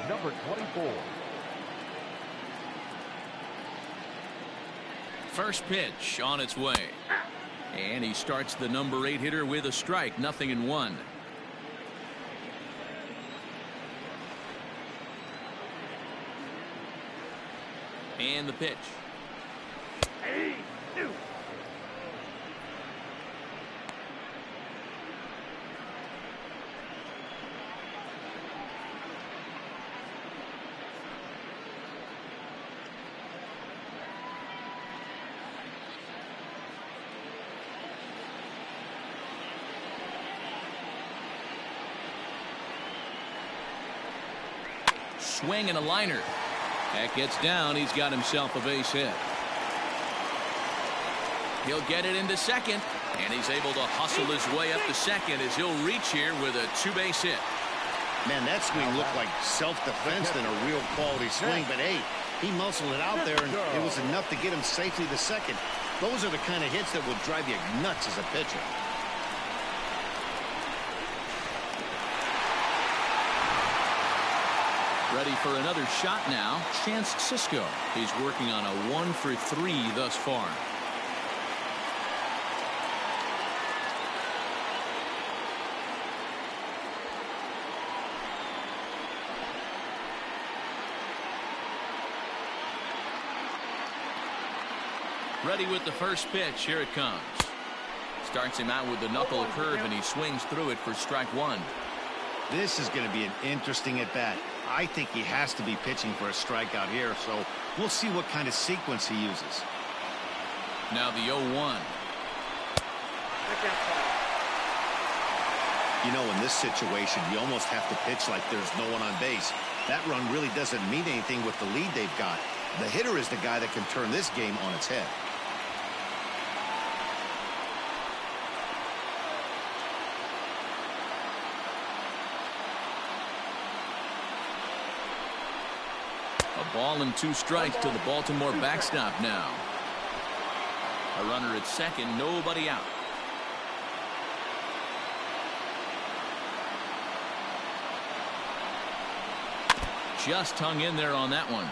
number 24. First pitch on its way. And he starts the number 8 hitter with a strike, 0-1. And the pitch. Swing and a liner. That gets down. He's got himself a base hit. He'll get it into second, and he's able to hustle his way up to second as he'll reach here with a 2-base hit. Man, that swing looked like self-defense than a real quality swing, but hey, he muscled it out there, and it was enough to get him safely to second. Those are the kind of hits that will drive you nuts as a pitcher. Ready for another shot now. Chance Cisco. He's working on a 1 for 3 thus far. Ready with the first pitch. Here it comes. Starts him out with the knuckle curve, and he swings through it for strike one. This is going to be an interesting at-bat. I think he has to be pitching for a strikeout here, so we'll see what kind of sequence he uses. Now the 0-1. You know, in this situation, you almost have to pitch like there's no one on base. That run really doesn't mean anything with the lead they've got. The hitter is the guy that can turn this game on its head. A ball and 2 strikes to the Baltimore backstop now. A runner at second, nobody out. Just hung in there on that one.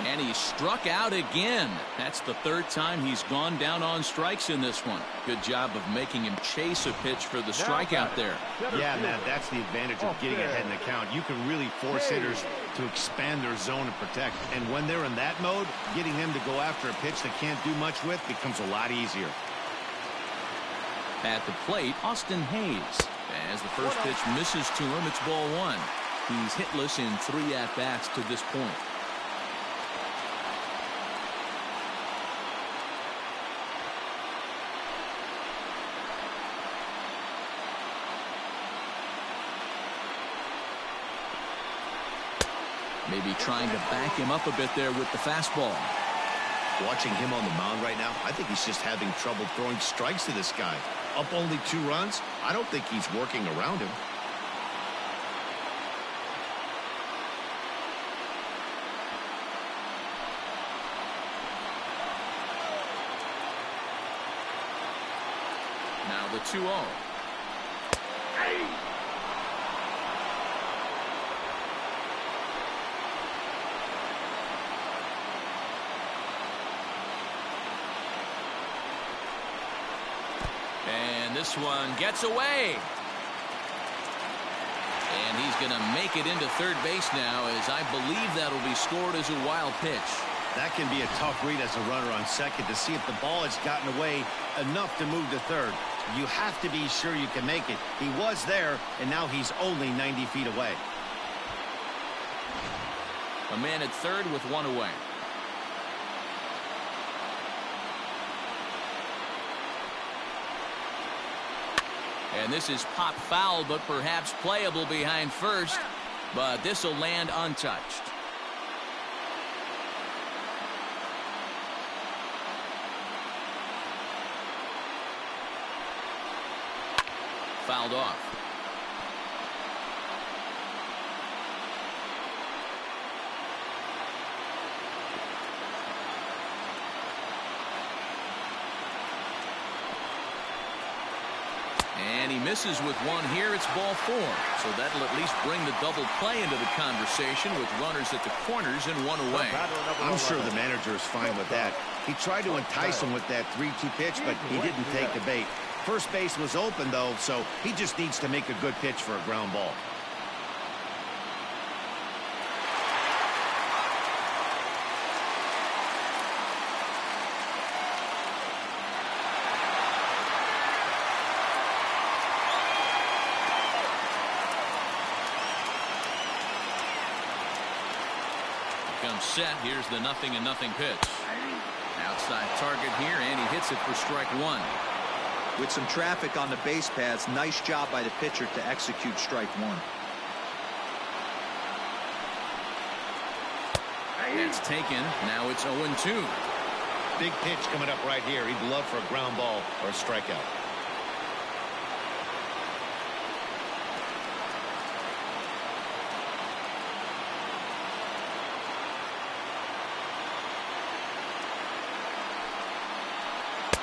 And he struck out again. That's the 3rd time he's gone down on strikes in this one. Good job of making him chase a pitch for the strikeout there. Yeah, man, that's the advantage of getting ahead in the count. You can really force hitters to expand their zone and protect. And when they're in that mode, getting them to go after a pitch they can't do much with becomes a lot easier. At the plate, Austin Hayes. As the first pitch misses to him, it's ball 1. He's hitless in 3 at-bats to this point. Maybe trying to back him up a bit there with the fastball. Watching him on the mound right now, I think he's just having trouble throwing strikes to this guy. Up only 2 runs, I don't think he's working around him. Now the 2-0. And this one gets away. And he's going to make it into third base now, as I believe that'll be scored as a wild pitch. That can be a tough read as a runner on second to see if the ball has gotten away enough to move to third. You have to be sure you can make it. He was there, and now he's only 90 feet away. A man at third with 1 away. And this is pop foul, but perhaps playable behind first. But this will land untouched. Fouled off. And he misses with 1 here. It's ball 4. So that'll at least bring the double play into the conversation with runners at the corners and 1 away. I'm sure the manager is fine with that. He tried to entice him with that 3-2 pitch, but he didn't take the bait. First base was open, though, so he just needs to make a good pitch for a ground ball. Comes set. Here's the 0-0 pitch. Outside target here, and he hits it for strike 1. With some traffic on the base paths, nice job by the pitcher to execute strike 1. That's taken. Now it's 0-2. Big pitch coming up right here. He'd love for a ground ball or a strikeout.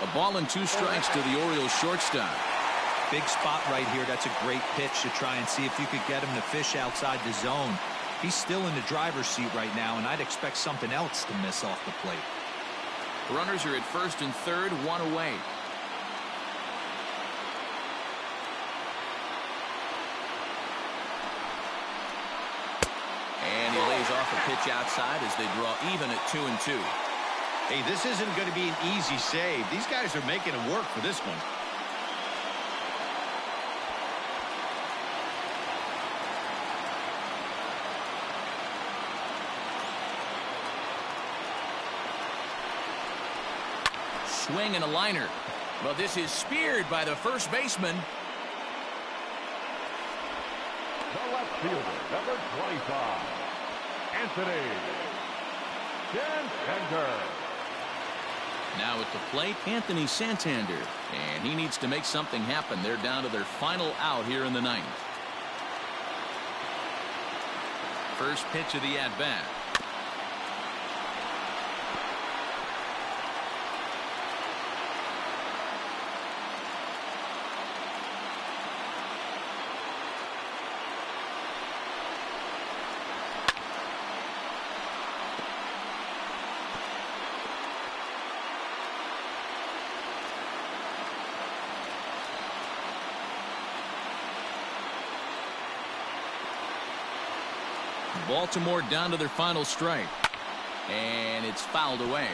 A ball and 2 strikes to the Orioles shortstop. Big spot right here. That's a great pitch to try and see if you could get him to fish outside the zone. He's still in the driver's seat right now, and I'd expect something else to miss off the plate. Runners are at first and third, 1 away. he lays off a pitch outside as they draw even at 2-2. Hey, this isn't going to be an easy save. These guys are making it work for this one. Swing and a liner. Well, this is speared by the first baseman. The left fielder, number 25, Anthony Santander. Now at the plate, Anthony Santander. And he needs to make something happen. They're down to their final out here in the ninth. First pitch of the at-bat. Baltimore down to their final strike. And it's fouled away.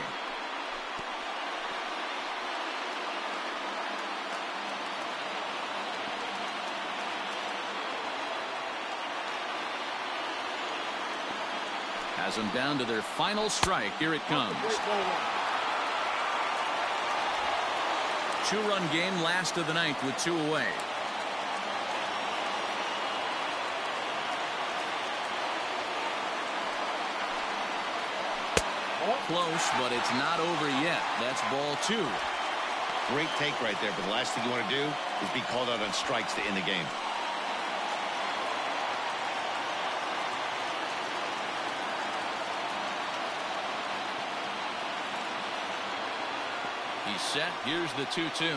Has them down to their final strike. Here it comes. 2-run game, last of the ninth with 2 away. Close, but it's not over yet. That's ball 2. Great take right there, but the last thing you want to do is be called out on strikes to end the game. He's set. Here's the 2-2.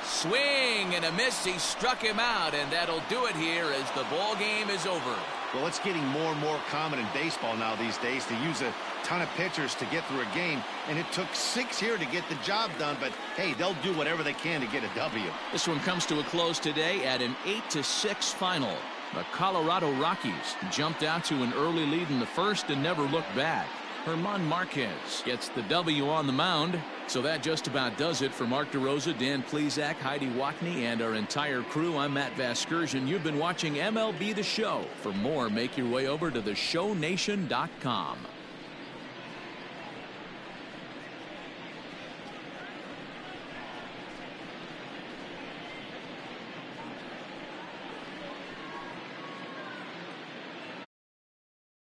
Swing and a miss. He struck him out, and that'll do it here as the ball game is over. Well, it's getting more and more common in baseball now these days to use a ton of pitchers to get through a game, and it took 6 here to get the job done, but hey, they'll do whatever they can to get a W. This one comes to a close today at an 8-6 final. The Colorado Rockies jumped out to an early lead in the first and never looked back. German Marquez gets the W on the mound. So that just about does it for Mark DeRosa, Dan Plesac, Heidi Watney, and our entire crew. I'm Matt Vasgersian. You've been watching MLB The Show. For more, make your way over to theshownation.com.